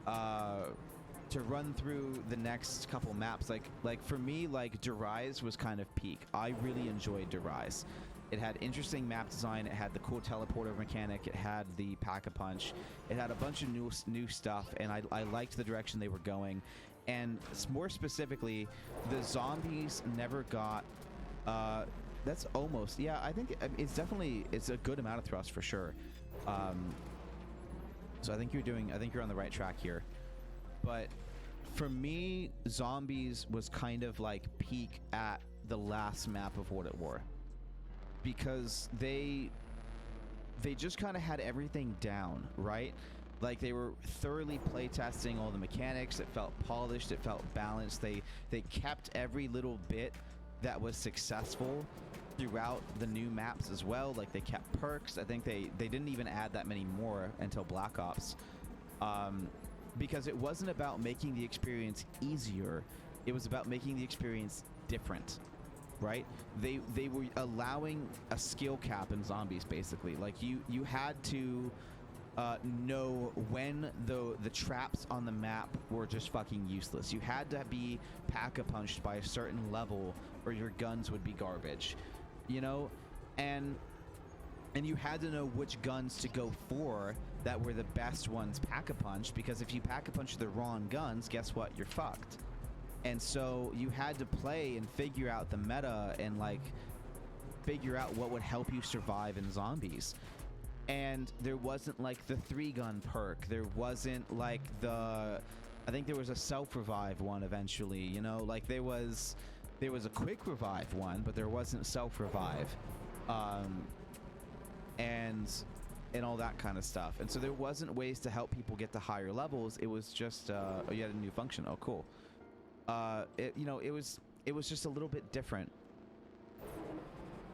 to run through the next couple maps, like for me, like Derise was kind of peak. I really enjoyed Derise. It had interesting map design, it had the cool teleporter mechanic, it had the Pack-a-Punch, it had a bunch of new stuff, and I liked the direction they were going. And more specifically, the zombies never got that's almost, yeah, I think it's a good amount of thrust for sure. So I think you're on the right track here. But for me, zombies was kind of like peak at the last map of World at War, because they just kind of had everything down, right? Like they were thoroughly playtesting all the mechanics. It felt polished. It felt balanced. They kept every little bit that was successful throughout the new maps as well. Like they kept perks. I think they didn't even add that many more until Black Ops, because it wasn't about making the experience easier. It was about making the experience different, right? They were allowing a skill cap in zombies, basically. Like you had to know when the traps on the map were just fucking useless. You had to be pack-a-punched by a certain level or your guns would be garbage, you know? And you had to know which guns to go for that were the best ones pack-a-punch, because if you pack-a-punch the wrong guns, guess what? You're fucked. And so you had to play and figure out the meta and like figure out what would help you survive in zombies. And there wasn't like the 3-gun perk. There wasn't like I think there was a self-revive one eventually, you know? Like there was a quick revive one, but there wasn't self-revive. And all that kind of stuff. And so there wasn't ways to help people get to higher levels. It was just oh, you had a new function. Oh, cool. You know, it was just a little bit different.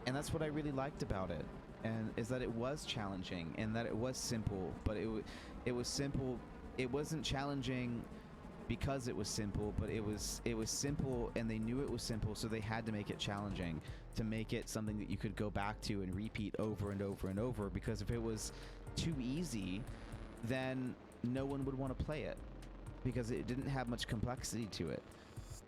And that's what I really liked about it. And is that it was challenging and that it was simple, but it was simple. It wasn't challenging because it was simple, but it was simple, and they knew it was simple, so they had to make it challenging to make it something that you could go back to and repeat over and over and over. Because if it was too easy, then no one would want to play it because it didn't have much complexity to it.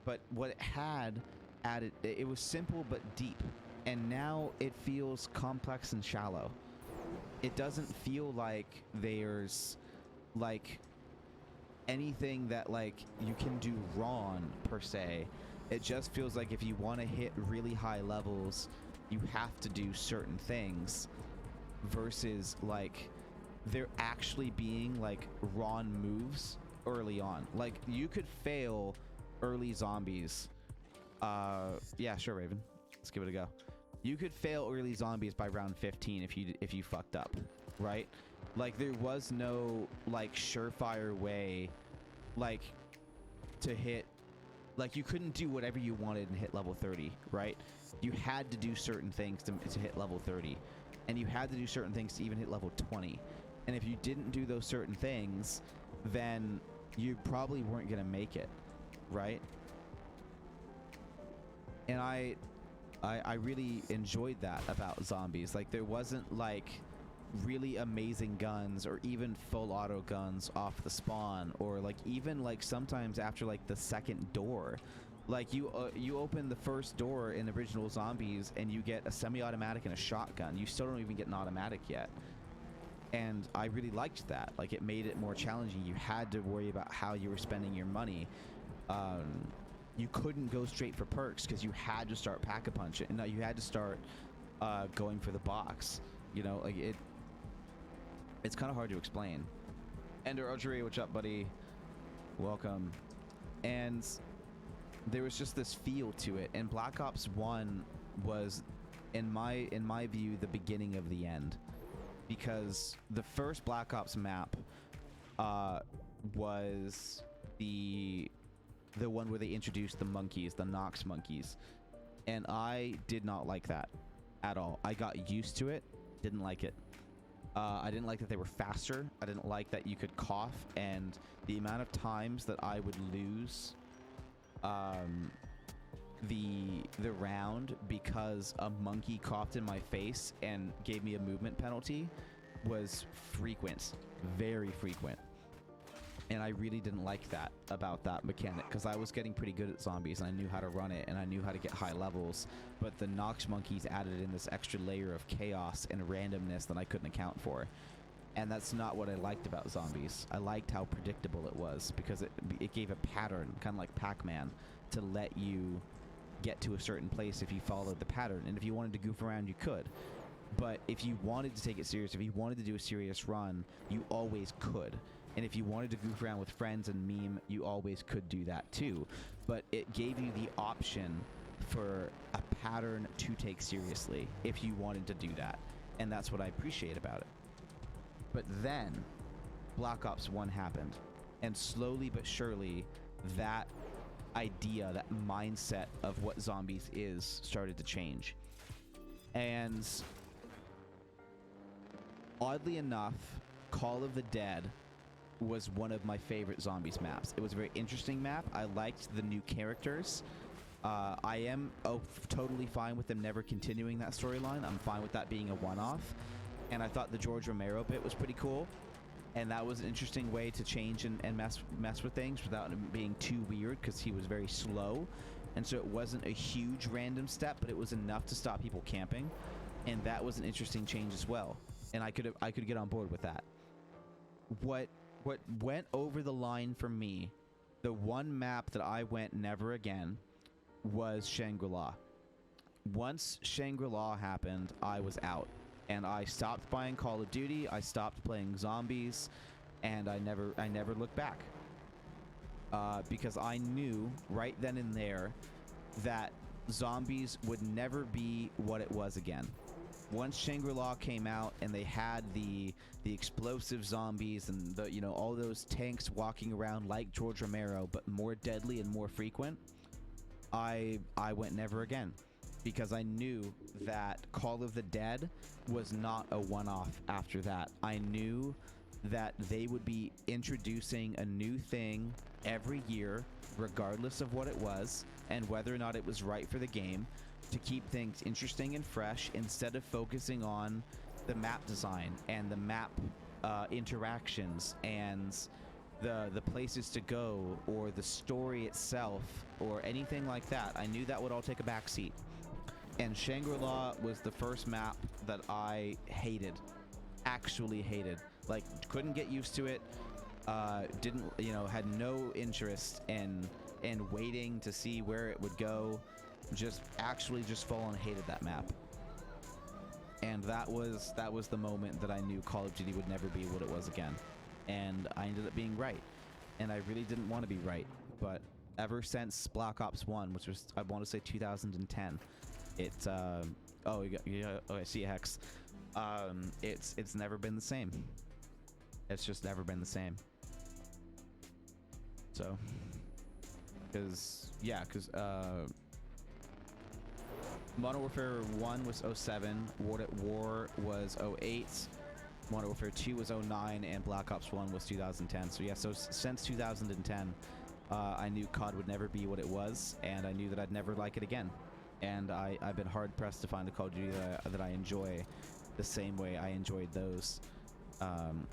But what it had added, it was simple but deep. And now it feels complex and shallow. It doesn't feel like there's like anything that like you can do wrong per se. It just feels like if you want to hit really high levels, you have to do certain things, versus like there actually being like raw moves early on. Like you could fail early zombies. Yeah, sure, Raven. Let's give it a go. You could fail early zombies by round 15 if you fucked up, right? Like there was no like surefire way like to hit, like you couldn't do whatever you wanted and hit level 30, right? You had to do certain things to hit level 30, and you had to do certain things to even hit level 20. And if you didn't do those certain things, then you probably weren't gonna make it, right? And I really enjoyed that about zombies. Like there wasn't like really amazing guns or even full auto guns off the spawn, or like even like sometimes after like the second door, like you open the first door in original zombies and you get a semi-automatic and a shotgun. You still don't even get an automatic yet. And I really liked that. Like it made it more challenging. You had to worry about how you were spending your money. You couldn't go straight for perks because you had to start pack-a-punching. No, you had to start going for the box. You know, like it's kind of hard to explain. Ender Archery, what's up, buddy? Welcome. And there was just this feel to it. And Black Ops 1 was, in my view, the beginning of the end. Because the first Black Ops map was the one where they introduced the monkeys, the Nox monkeys. And I did not like that at all. I got used to it, didn't like it. I didn't like that they were faster. I didn't like that you could cough, and the amount of times that I would lose the round because a monkey coughed in my face and gave me a movement penalty was frequent, very frequent. And I really didn't like that about that mechanic, because I was getting pretty good at zombies and I knew how to run it and I knew how to get high levels, but the Nox monkeys added in this extra layer of chaos and randomness that I couldn't account for. And that's not what I liked about zombies. I liked how predictable it was, because it gave a pattern, kind of like Pac-Man, to let you get to a certain place if you followed the pattern. And if you wanted to goof around, you could. But if you wanted to take it serious, if you wanted to do a serious run, you always could. And if you wanted to goof around with friends and meme, you always could do that too. But it gave you the option for a pattern to take seriously if you wanted to do that. And that's what I appreciate about it. But then, Black Ops 1 happened. And slowly but surely, that idea, that mindset of what zombies is started to change. And oddly enough, Call of the Dead was one of my favorite zombies maps. It was a very interesting map. I liked the new characters. I am totally fine with them never continuing that storyline. I'm fine with that being a one-off. And I thought the George Romero bit was pretty cool. And that was an interesting way to change and mess with things without it being too weird, because he was very slow. And so it wasn't a huge random step, but it was enough to stop people camping. And that was an interesting change as well. And I could get on board with that. What went over the line for me, the one map that I went never again, was Shangri-La. Once Shangri-La happened, I was out. And I stopped buying Call of Duty, I stopped playing zombies, and I never looked back. Because I knew right then and there that zombies would never be what it was again. Once Shangri-La came out and they had the explosive zombies and the, you know, all those tanks walking around like George Romero, but more deadly and more frequent, I went never again. Because I knew that Call of the Dead was not a one-off after that. I knew that they would be introducing a new thing every year, regardless of what it was, and whether or not it was right for the game, to keep things interesting and fresh, instead of focusing on the map design and the map interactions and the places to go or the story itself or anything like that. I knew that would all take a back seat. And Shangri-La was the first map that I hated. Actually hated. Like, couldn't get used to it. Didn't, you know, had no interest in waiting to see where it would go. Just full on hated that map. And that was the moment that I knew Call of Duty would never be what it was again. And I ended up being right. And I really didn't want to be right. But ever since Black Ops 1, which was, I want to say 2010, it's oh, I see a Hex. It's never been the same. It's just never been the same. So, because Modern Warfare 1 was 07, World at War was 08, Modern Warfare 2 was 09, and Black Ops 1 was 2010. So yeah, so since 2010, I knew COD would never be what it was, and I knew that I'd never like it again. And I've been hard pressed to find a Call of Duty that I enjoy the same way I enjoyed those.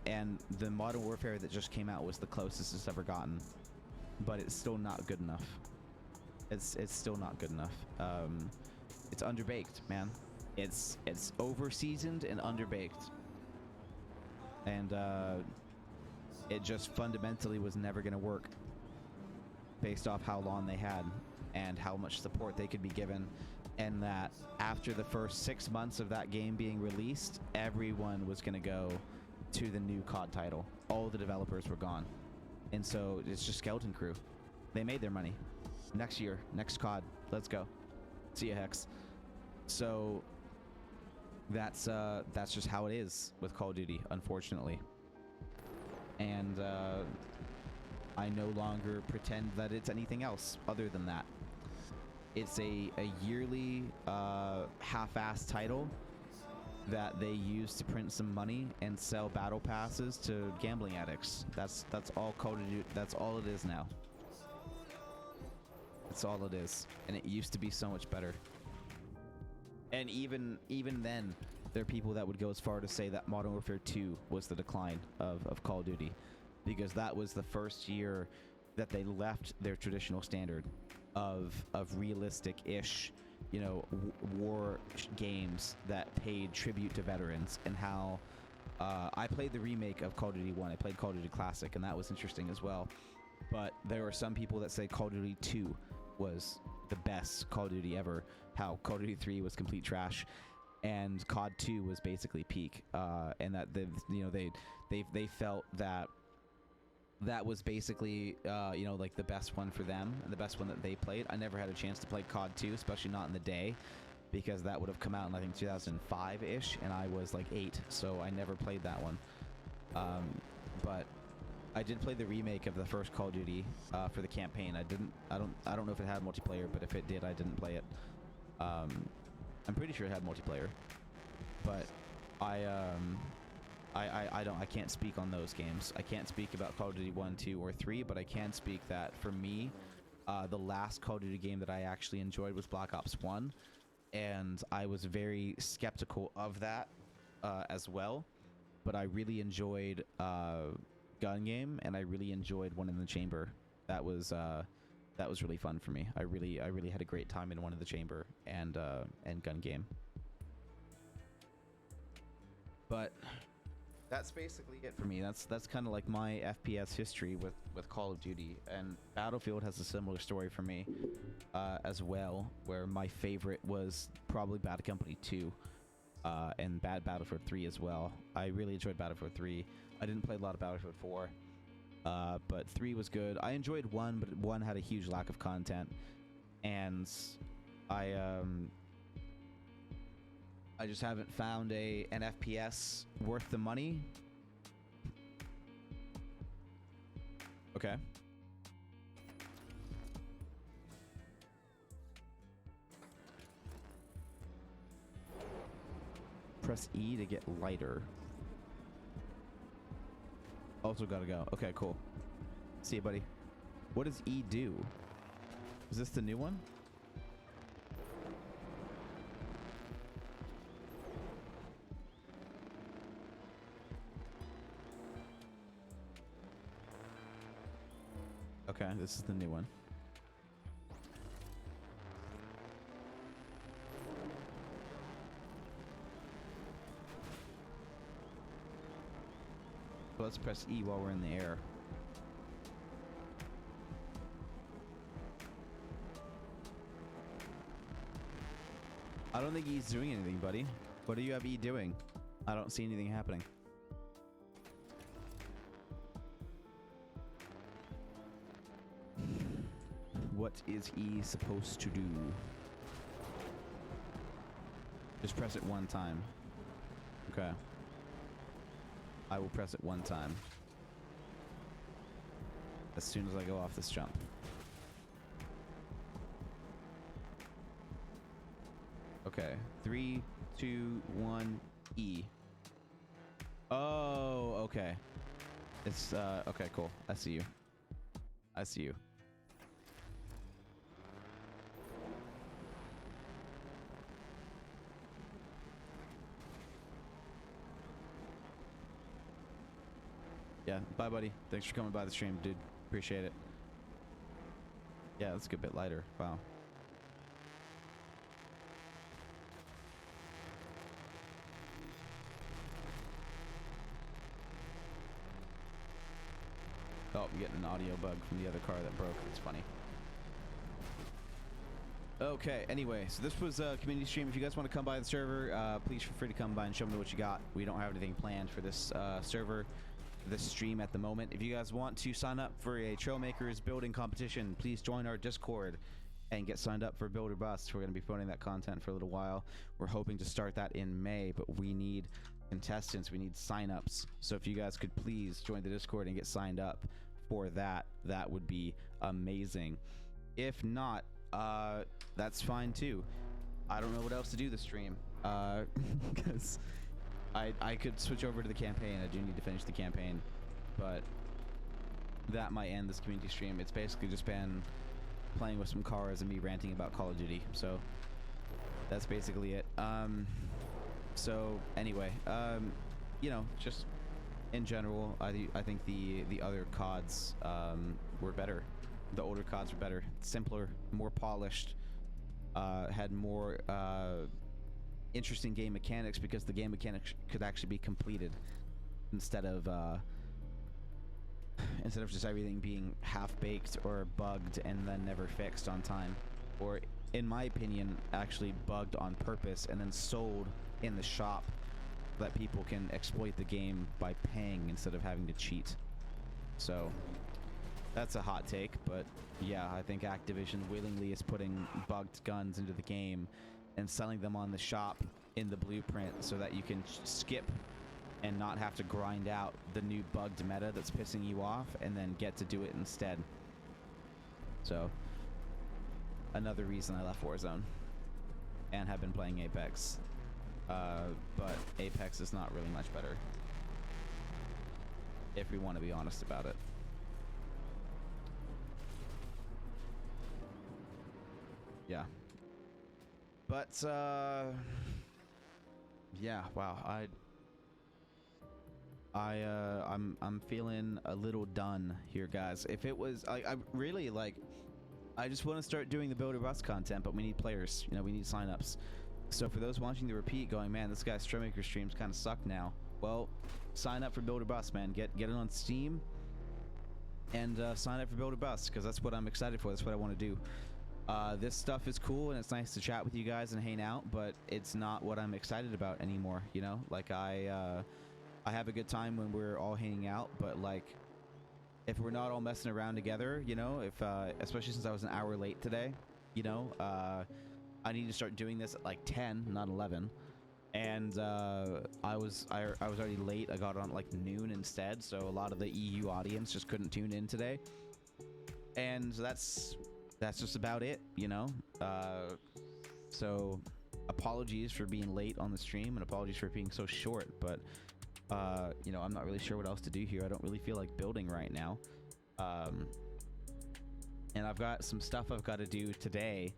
And the Modern Warfare that just came out was the closest it's ever gotten, but it's still not good enough. It's still not good enough. It's underbaked, man. It's over seasoned and underbaked, and it just fundamentally was never gonna work based off how long they had and how much support they could be given. And that after the first 6 months of that game being released, everyone was going to go to the new COD title. All the developers were gone. And so it's just Skeleton Crew. They made their money. Next year, next COD, let's go. See ya, Hex. So that's just how it is with Call of Duty, unfortunately. And I no longer pretend that it's anything else other than that. It's a yearly half-assed title that they use to print some money and sell battle passes to gambling addicts. That's all Call of Duty. That's all it is now. That's all it is. And it used to be so much better. And even then, there are people that would go as far to say that Modern Warfare 2 was the decline of Call of Duty, because that was the first year that they left their traditional standard of realistic-ish, you know, war games that paid tribute to veterans. And how I played the remake of Call of Duty 1. I played Call of Duty Classic, and that was interesting as well. But there are some people that say Call of Duty 2 was the best Call of Duty ever. How Call of Duty 3 was complete trash, and COD 2 was basically peak. And that they felt that that was basically, you know, like the best one for them and the best one that they played. I never had a chance to play COD 2, especially not in the day, because that would have come out in, I think, 2005-ish, and I was like 8, so I never played that one. but I did play the remake of the first Call of Duty for the campaign. I don't know if it had multiplayer, but if it did, I didn't play it. I'm pretty sure it had multiplayer, but I can't speak on those games. I can't speak about Call of Duty 1, 2, or 3, but I can speak that for me, the last Call of Duty game that I actually enjoyed was Black Ops 1, and I was very skeptical of that as well, but I really enjoyed Gun Game, and I really enjoyed One in the Chamber. That was really fun for me. I really had a great time in One in the Chamber and Gun Game. But that's basically it for me. That's kind of like my FPS history with Call of Duty, and Battlefield has a similar story for me as well, where my favorite was probably Bad Company 2 and Battlefield 3 as well. I really enjoyed Battlefield 3. I didn't play a lot of Battlefield 4, but 3 was good. I enjoyed 1, but 1 had a huge lack of content, and I just haven't found an FPS worth the money. Okay. Press E to get lighter. Also gotta go. Okay, cool. See you, buddy. What does E do? Is this the new one? Okay, this is the new one. So let's press E while we're in the air. I don't think E's doing anything, buddy. What do you have E doing? I don't see anything happening. What is E supposed to do? Just press it one time. Okay. I will press it one time. As soon as I go off this jump. Okay. 3, 2, 1, E. Oh, okay. It's, okay, cool. I see you. I see you. Yeah, bye, buddy. Thanks for coming by the stream, dude. Appreciate it. Yeah, that's a good bit lighter. Wow. Oh, I'm getting an audio bug from the other car that broke. It's funny. Okay, anyway, so this was a community stream. If you guys want to come by the server, please feel free to come by and show me what you got. We don't have anything planned for this server, this stream at the moment. If you guys want to sign up for a Trailmakers building competition, please join our Discord and get signed up for Build or Bust. We're going to be putting that content for a little while. We're hoping to start that in May, but we need contestants. We need signups. So if you guys could please join the Discord and get signed up for that, that would be amazing. If not, that's fine too. I don't know what else to do this stream, because I could switch over to the campaign. I do need to finish the campaign, but that might end this community stream. It's basically just been playing with some cars and me ranting about Call of Duty. So that's basically it. So anyway, you know, just in general, I think the other CODs were better. The older CODs were better, simpler, more polished, had more interesting game mechanics, because the game mechanics could actually be completed instead of just everything being half-baked or bugged and then never fixed on time, or in my opinion actually bugged on purpose and then sold in the shop so that people can exploit the game by paying instead of having to cheat. So that's a hot take, but yeah, I think Activision willingly is putting bugged guns into the game and selling them on the shop in the blueprint so that you can skip and not have to grind out the new bugged meta that's pissing you off and then get to do it instead. So, another reason I left Warzone and have been playing Apex. But Apex is not really much better, if we want to be honest about it. Yeah. But, yeah, wow, I'm feeling a little done here, guys. If it was, I really, like, I just want to start doing the Builder Bus content, but we need players, you know, we need signups. So for those watching the repeat going, man, this guy's Trailmakers streams kind of suck now. Well, sign up for Builder Bus, man. Get it on Steam and sign up for Builder Bus, because that's what I'm excited for. That's what I want to do. This stuff is cool and it's nice to chat with you guys and hang out, but it's not what I'm excited about anymore, you know? Like, I have a good time when we're all hanging out, but like, if we're not all messing around together, you know, if especially since I was an hour late today, you know, I need to start doing this at like 10, not 11. And I was already late. I got on at like noon instead, so a lot of the EU audience just couldn't tune in today. And that's just about it, you know. So apologies for being late on the stream, and apologies for being so short, but you know, I'm not really sure what else to do here. I don't really feel like building right now. And I've got some stuff I've got to do today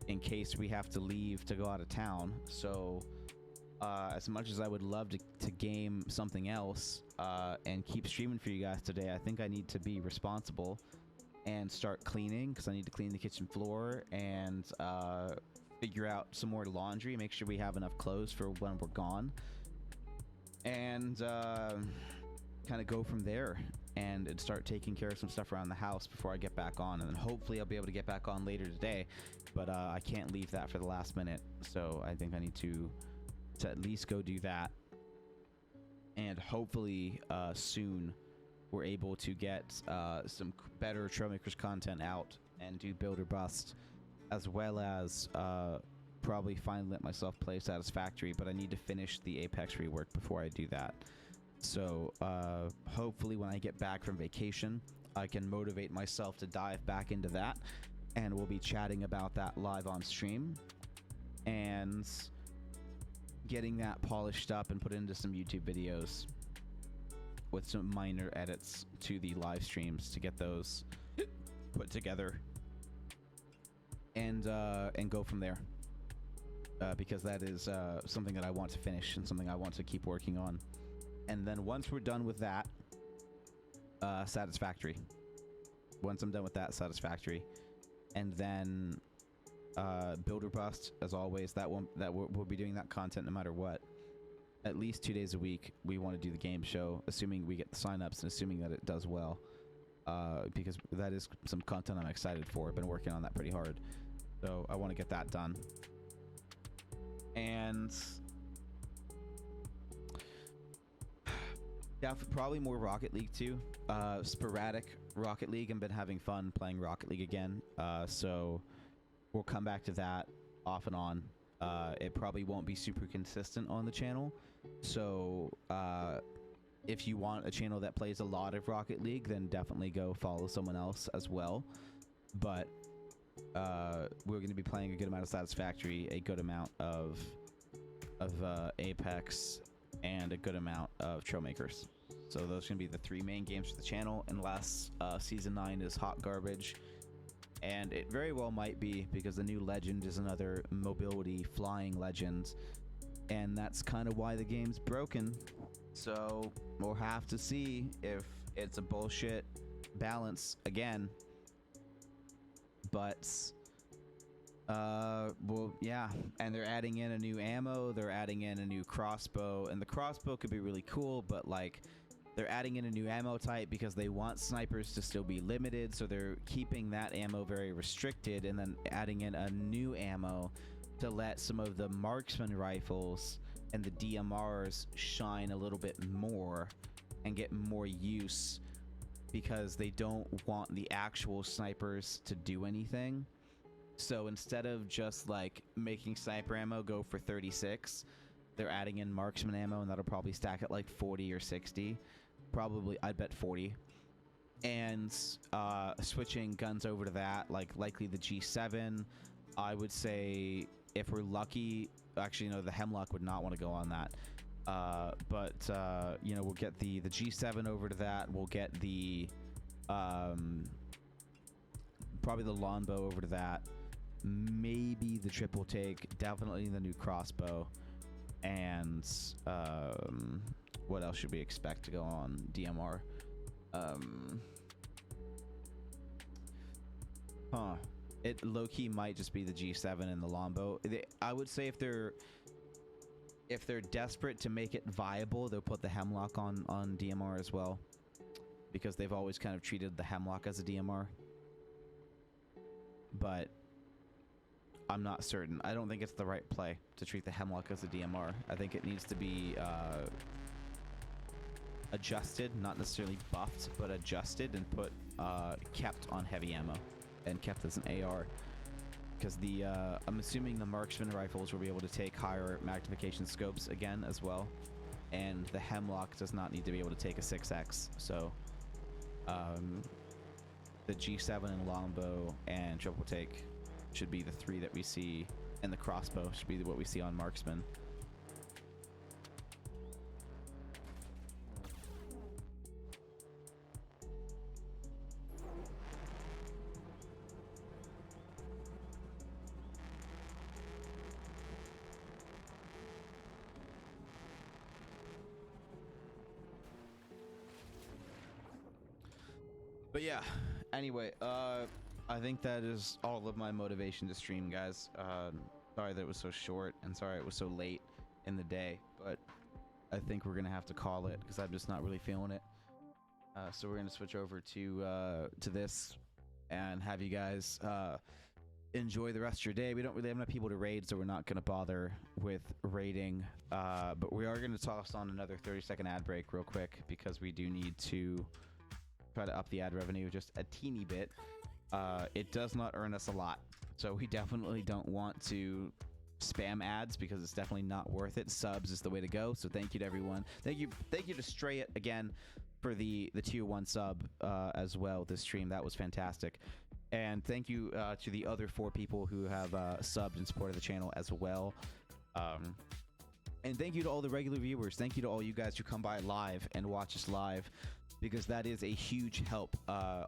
in case we have to leave to go out of town. So as much as I would love to game something else and keep streaming for you guys today, I think I need to be responsible and start cleaning, because I need to clean the kitchen floor and figure out some more laundry, make sure we have enough clothes for when we're gone, and kind of go from there and start taking care of some stuff around the house before I get back on. And then hopefully I'll be able to get back on later today, but I can't leave that for the last minute, so I think I need to at least go do that. And hopefully soon we're able to get some better Trailmakers content out and do Build or Bust, as well as probably finally let myself play Satisfactory, but I need to finish the Apex rework before I do that. So hopefully when I get back from vacation, I can motivate myself to dive back into that, and we'll be chatting about that live on stream and getting that polished up and put into some YouTube videos with some minor edits to the live streams to get those put together and go from there, because that is something that I want to finish and something I want to keep working on. And then once we're done with that, Satisfactory. Once I'm done with that, Satisfactory, and then Build or Bust, as always. We'll be doing that content no matter what. At least 2 days a week, we want to do the game show, assuming we get the signups and assuming that it does well, because that is some content I'm excited for. I've been working on that pretty hard, so I want to get that done. And yeah, probably more Rocket League too. Sporadic Rocket League. I've been having fun playing Rocket League again, so we'll come back to that off and on. It probably won't be super consistent on the channel, so if you want a channel that plays a lot of Rocket League, then definitely go follow someone else as well. But we're going to be playing a good amount of Satisfactory, a good amount of Apex, and a good amount of Trailmakers. So those are going to be the three main games for the channel, unless Season 9 is hot garbage. And it very well might be, because the new legend is another mobility flying legend, and that's kind of why the game's broken. So we'll have to see if it's a bullshit balance again. But well, yeah, and they're adding in a new ammo, they're adding in a new crossbow, and the crossbow could be really cool, but like, they're adding in a new ammo type because they want snipers to still be limited, so they're keeping that ammo very restricted, and then adding in a new ammo to let some of the marksman rifles and the DMRs shine a little bit more and get more use, because they don't want the actual snipers to do anything. So instead of just like making sniper ammo go for 36, They're adding in marksman ammo, and that'll probably stack at like 40 or 60. Probably, I'd bet 40. And switching guns over to that, like likely the G7. I would say if we're lucky, actually no, the Hemlock would not want to go on that. But you know, we'll get the G7 over to that. We'll get the probably the longbow over to that. Maybe the triple take. Definitely the new crossbow. And what else should we expect to go on DMR? It low-key might just be the G7 and the longbow. I would say if they're desperate to make it viable, they'll put the Hemlock on DMR as well, because they've always kind of treated the Hemlock as a DMR. But I'm not certain. I don't think it's the right play to treat the Hemlock as a DMR. I think it needs to be adjusted, not necessarily buffed, but adjusted and put kept on heavy ammo and kept as an AR. Because the I'm assuming the marksman rifles will be able to take higher magnification scopes again as well, and the Hemlock does not need to be able to take a 6x. So the G7 and longbow and triple take should be the three that we see, and the crossbow should be what we see on marksman. But yeah, anyway, I think that is all of my motivation to stream, guys. Sorry that it was so short, and sorry it was so late in the day, but I think we're gonna have to call it because I'm just not really feeling it. So we're gonna switch over to this and have you guys enjoy the rest of your day. We don't really have enough people to raid, so we're not gonna bother with raiding. But we are gonna toss on another 30-second ad break real quick because we do need to try to up the ad revenue just a teeny bit. It does not earn us a lot, so we definitely don't want to spam ads because it's definitely not worth it. Subs is the way to go. So thank you to everyone. Thank you to Stray It again for the tier 1 sub as well this stream. That was fantastic. And thank you to the other 4 people who have subbed and supported the channel as well. And thank you to all the regular viewers. Thank you to all you guys who come by live and watch us live, because that is a huge help.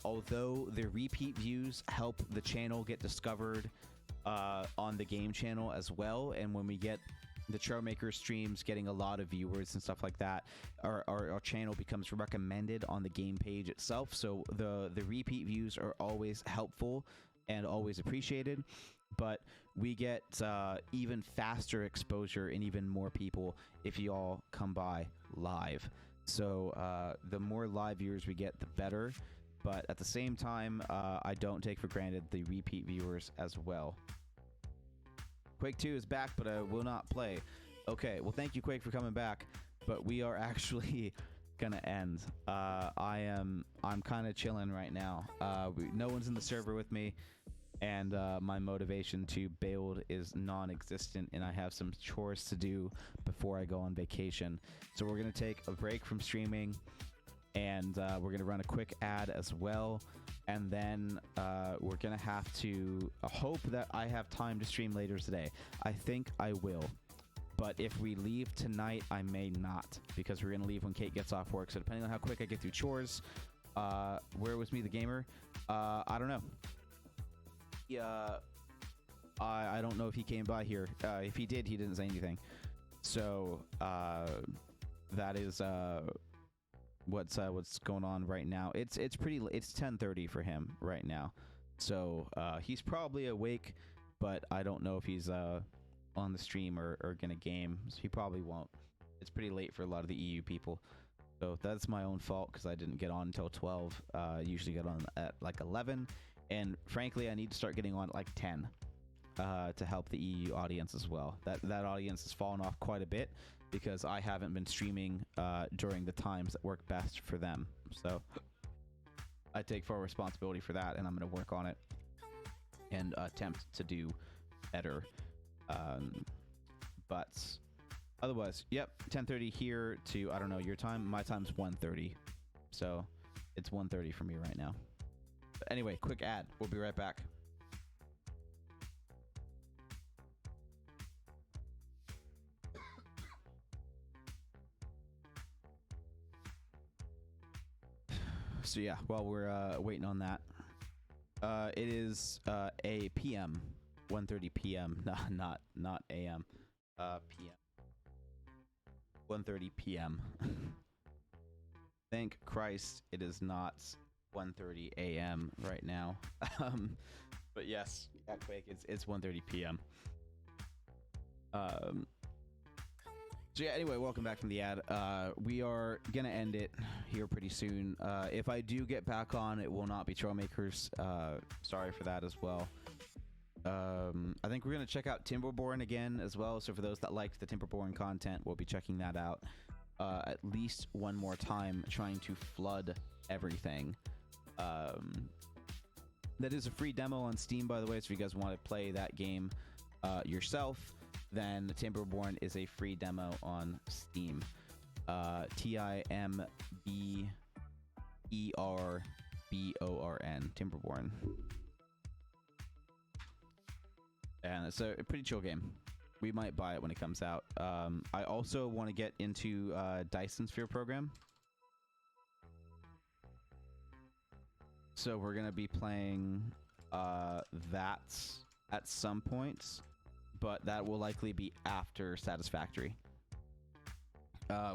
Although the repeat views help the channel get discovered on the game channel as well, and when we get the Trailmakers streams getting a lot of viewers and stuff like that, our channel becomes recommended on the game page itself. So the repeat views are always helpful and always appreciated, but we get even faster exposure and even more people if you all come by live. So the more live viewers we get, the better. But at the same time, I don't take for granted the repeat viewers as well. Quake 2 is back, but I will not play. Okay, well, thank you, Quake, for coming back. But we are actually gonna end. I'm kind of chilling right now. No one's in the server with me, and my motivation to build is non-existent, and I have some chores to do before I go on vacation. So we're gonna take a break from streaming, and we're gonna run a quick ad as well, and then we're gonna have to hope that I have time to stream later today. I think I will, but if we leave tonight, I may not, because we're gonna leave when Kate gets off work. So depending on how quick I get through chores, where was me the gamer? I don't know. Yeah, I don't know if he came by here. If he did, he didn't say anything. So that is what's going on right now. It's 10:30 for him right now, so he's probably awake, but I don't know if he's on the stream or gonna game. So he probably won't. It's pretty late for a lot of the EU people, so that's my own fault because I didn't get on until 12. Usually get on at like 11, and frankly I need to start getting on at like 10 to help the EU audience as well. That audience has fallen off quite a bit because I haven't been streaming during the times that work best for them. So I take full responsibility for that, and I'm going to work on it and attempt to do better. But Otherwise, yep, 10:30 here to, I don't know, your time. My time's 1:30. So it's 1:30 for me right now. But anyway, quick ad. We'll be right back. So yeah, while we're waiting on that, it is a PM, 1:30 p.m. Not a.m. PM. 1:30 p.m. Thank Christ it is not 1:30 a.m. right now. But yes, at Quake it's 1:30 p.m. So yeah, anyway, welcome back from the ad. We are gonna end it here pretty soon. If I do get back on, it will not be Trailmakers. Sorry for that as well. I think we're gonna check out Timberborn again as well. So for those that liked the Timberborn content, we'll be checking that out at least one more time, trying to flood everything. That is a free demo on Steam, by the way. So if you guys want to play that game yourself, then Timberborn is a free demo on Steam. Timberborn, Timberborn. And it's a pretty chill game. We might buy it when it comes out. I also want to get into Dyson Sphere program. So we're going to be playing that at some point, but that will likely be after Satisfactory.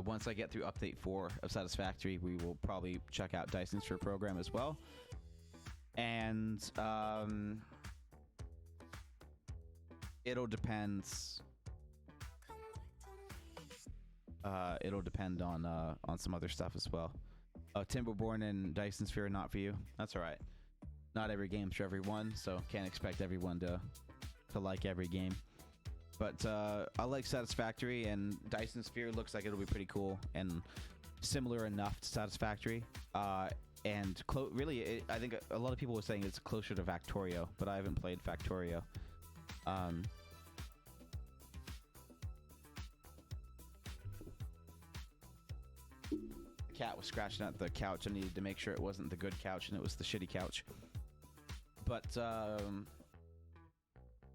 Once I get through update 4 of Satisfactory, we will probably check out Dyson Sphere program as well. And it'll depend. It'll depend on some other stuff as well. Timberborn and Dyson Sphere are not for you. That's all right. Not every game's for everyone, so can't expect everyone to like every game. But I like Satisfactory, and Dyson Sphere looks like it'll be pretty cool and similar enough to Satisfactory. And really, I think a lot of people were saying it's closer to Factorio, but I haven't played Factorio. The cat was scratching at the couch. I needed to make sure it wasn't the good couch and it was the shitty couch. But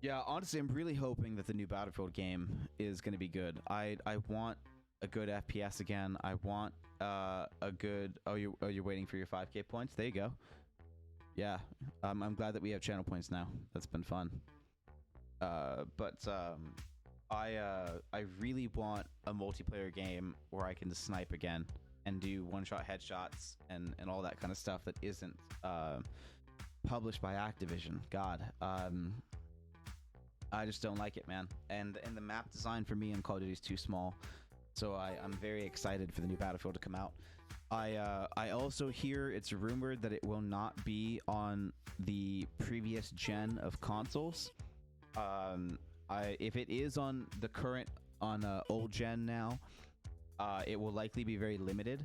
yeah, honestly, I'm really hoping that the new Battlefield game is going to be good. I want a good FPS again. I want a good. Oh, you're waiting for your 5K points. There you go. Yeah, I'm glad that we have channel points now. That's been fun. But I really want a multiplayer game where I can just snipe again and do one-shot headshots and all that kind of stuff that isn't published by Activision. God, I just don't like it, man. And the map design for me in Call of Duty is too small. So I'm very excited for the new Battlefield to come out. I also hear it's rumored that it will not be on the previous gen of consoles. If it is on the current old gen now, it will likely be very limited.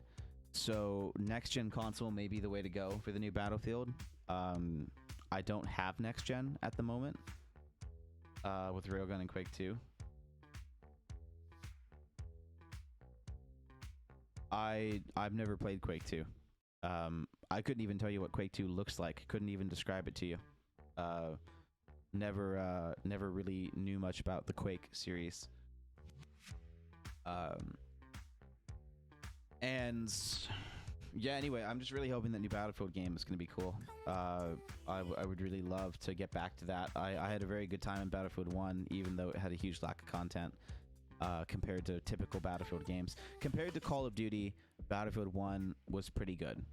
So next gen console may be the way to go for the new Battlefield. I don't have next gen at the moment with Railgun and Quake 2. I've never played Quake 2. I couldn't even tell you what Quake 2 looks like. Couldn't even describe it to you. Never really knew much about the Quake series. And yeah, anyway, I'm just really hoping that new Battlefield game is going to be cool. I would really love to get back to that. I had a very good time in Battlefield 1, even though it had a huge lack of content compared to typical Battlefield games. Compared to Call of Duty, Battlefield 1 was pretty good.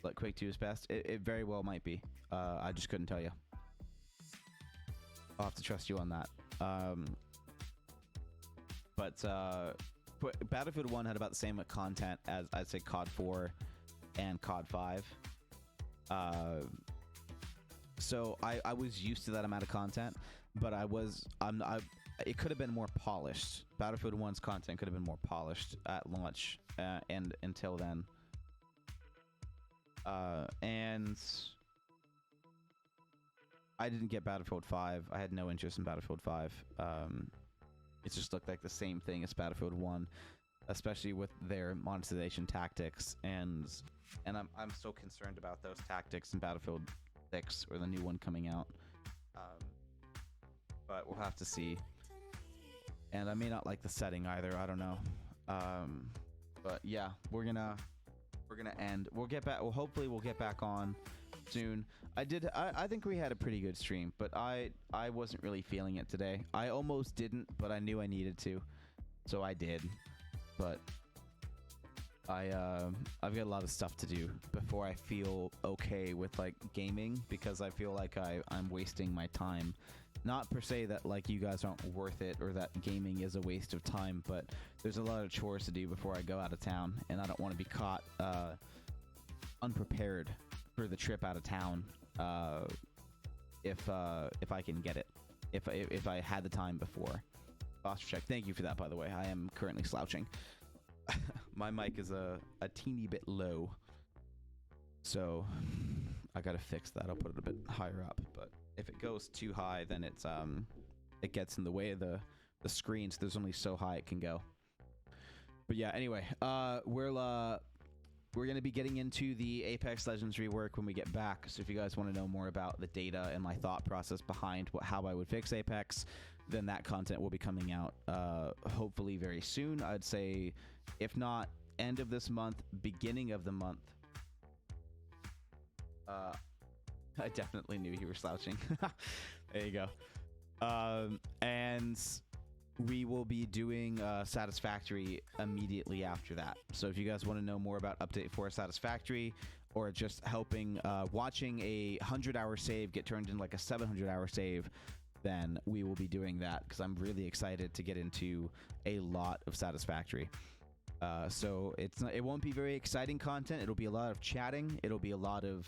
But Quake 2 is best. It very well might be. I just couldn't tell you. I'll have to trust you on that. But Battlefield 1 had about the same content as, I'd say, COD 4 and COD 5. So I was used to that amount of content, but it could have been more polished. Battlefield 1's content could have been more polished at launch and until then. And I didn't get Battlefield 5. I had no interest in Battlefield 5. it just looked like the same thing as Battlefield 1, especially with their monetization tactics, and I'm still concerned about those tactics in Battlefield 6 or the new one coming out. But we'll have to see. And I may not like the setting either. I don't know. But yeah, we're gonna end. We'll get back. Well, hopefully we'll get back on soon. I think we had a pretty good stream, but I wasn't really feeling it today. I almost didn't, but I knew I needed to, so I did. But I've got a lot of stuff to do before I feel okay with like gaming, because I feel like I'm wasting my time. Not per se that like you guys aren't worth it or that gaming is a waste of time, but there's a lot of chores to do before I go out of town, and I don't want to be caught unprepared for the trip out of town if I can get it, if I had the time before. Posture check. Thank you for that, by the way. I am currently slouching. My mic is a teeny bit low, so I gotta fix that. I'll put it a bit higher up, but if it goes too high, then it gets in the way of the screen, so there's only so high it can go. But yeah, anyway, we're gonna be getting into the Apex Legends rework when we get back. So if you guys want to know more about the data and my thought process behind how I would fix Apex, then that content will be coming out hopefully very soon. I'd say, if not end of this month, beginning of the month. I definitely knew you were slouching. There you go. And we will be doing Satisfactory immediately after that. So if you guys want to know more about Update 4 Satisfactory, or just helping watching a 100-hour save get turned into like a 700-hour save, then we will be doing that, because I'm really excited to get into a lot of Satisfactory. So it won't be very exciting content. It'll be a lot of chatting. It'll be a lot of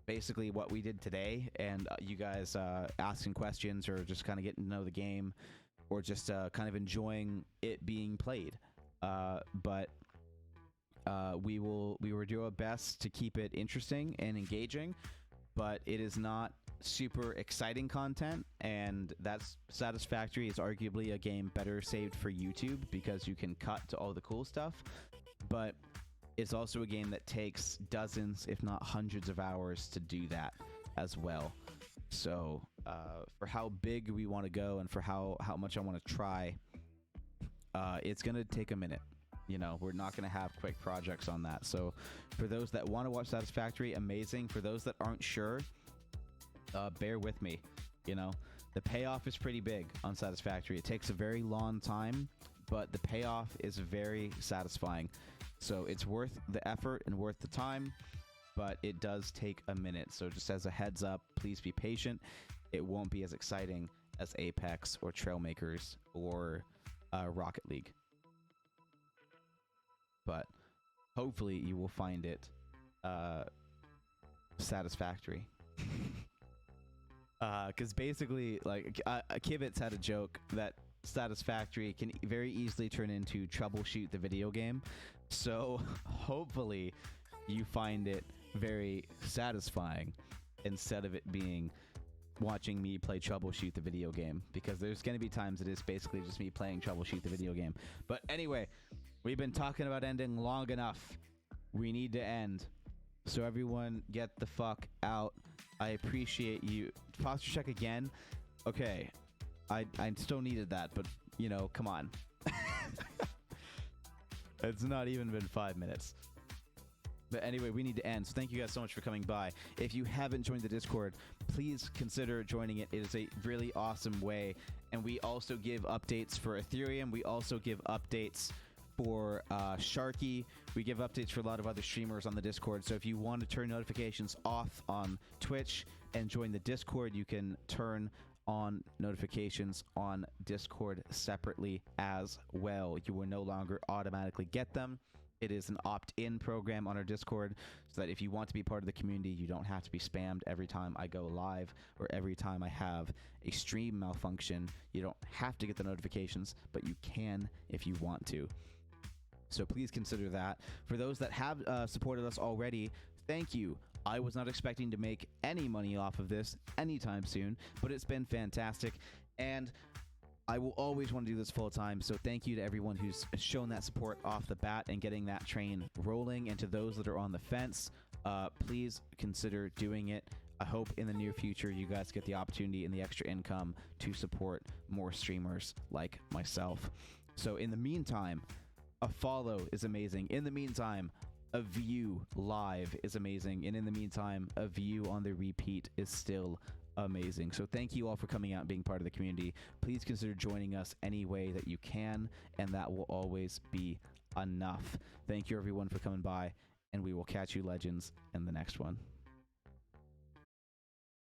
basically what we did today, and you guys asking questions, or just kind of getting to know the game, or just kind of enjoying it being played. But we will do our best to keep it interesting and engaging, but it is not super exciting content, and that's Satisfactory is arguably a game better saved for YouTube, because you can cut to all the cool stuff, but it's also a game that takes dozens, if not hundreds of hours to do that as well. So for how big we want to go, and for how much I want to try, it's going to take a minute. You know, we're not going to have quick projects on that. So for those that want to watch Satisfactory, amazing. For those that aren't sure, bear with me. You know, the payoff is pretty big on Satisfactory. It takes a very long time, but the payoff is very satisfying. So it's worth the effort and worth the time, but it does take a minute. So just as a heads up, please be patient. It won't be as exciting as Apex or Trailmakers or Rocket League. But hopefully you will find it satisfactory. Because basically, like, Kibitz had a joke that Satisfactory can very easily turn into Troubleshoot the video game. So hopefully you find it very satisfying, instead of it being watching me play Troubleshoot the video game, because there's going to be times it is basically just me playing Troubleshoot the video game. But anyway, we've been talking about ending long enough. We need to end. So everyone get the fuck out. I appreciate you. Posture check again. Okay. I still needed that, but, you know, come on. It's not even been 5 minutes. But anyway, we need to end. So thank you guys so much for coming by. If you haven't joined the Discord, please consider joining it. It is a really awesome way. And we also give updates for Ethereum. We also give updates for Sharky. We give updates for a lot of other streamers on the Discord. So if you want to turn notifications off on Twitch and join the Discord, you can turn on notifications on Discord separately as well. You will no longer automatically get them. It is an opt-in program on our Discord, so that if you want to be part of the community, you don't have to be spammed every time I go live or every time I have a stream malfunction. You don't have to get the notifications, but you can if you want to. So please consider that. For those that have supported us already, thank you. I was not expecting to make any money off of this anytime soon, but it's been fantastic. And I will always want to do this full time. So thank you to everyone who's shown that support off the bat and getting that train rolling. And to those that are on the fence, please consider doing it. I hope in the near future you guys get the opportunity and the extra income to support more streamers like myself. So in the meantime, a follow is amazing. In the meantime, a view live is amazing. And in the meantime, a view on the repeat is still amazing. So thank you all for coming out and being part of the community. Please consider joining us any way that you can, and that will always be enough. Thank you everyone for coming by, and we will catch you legends in the next one.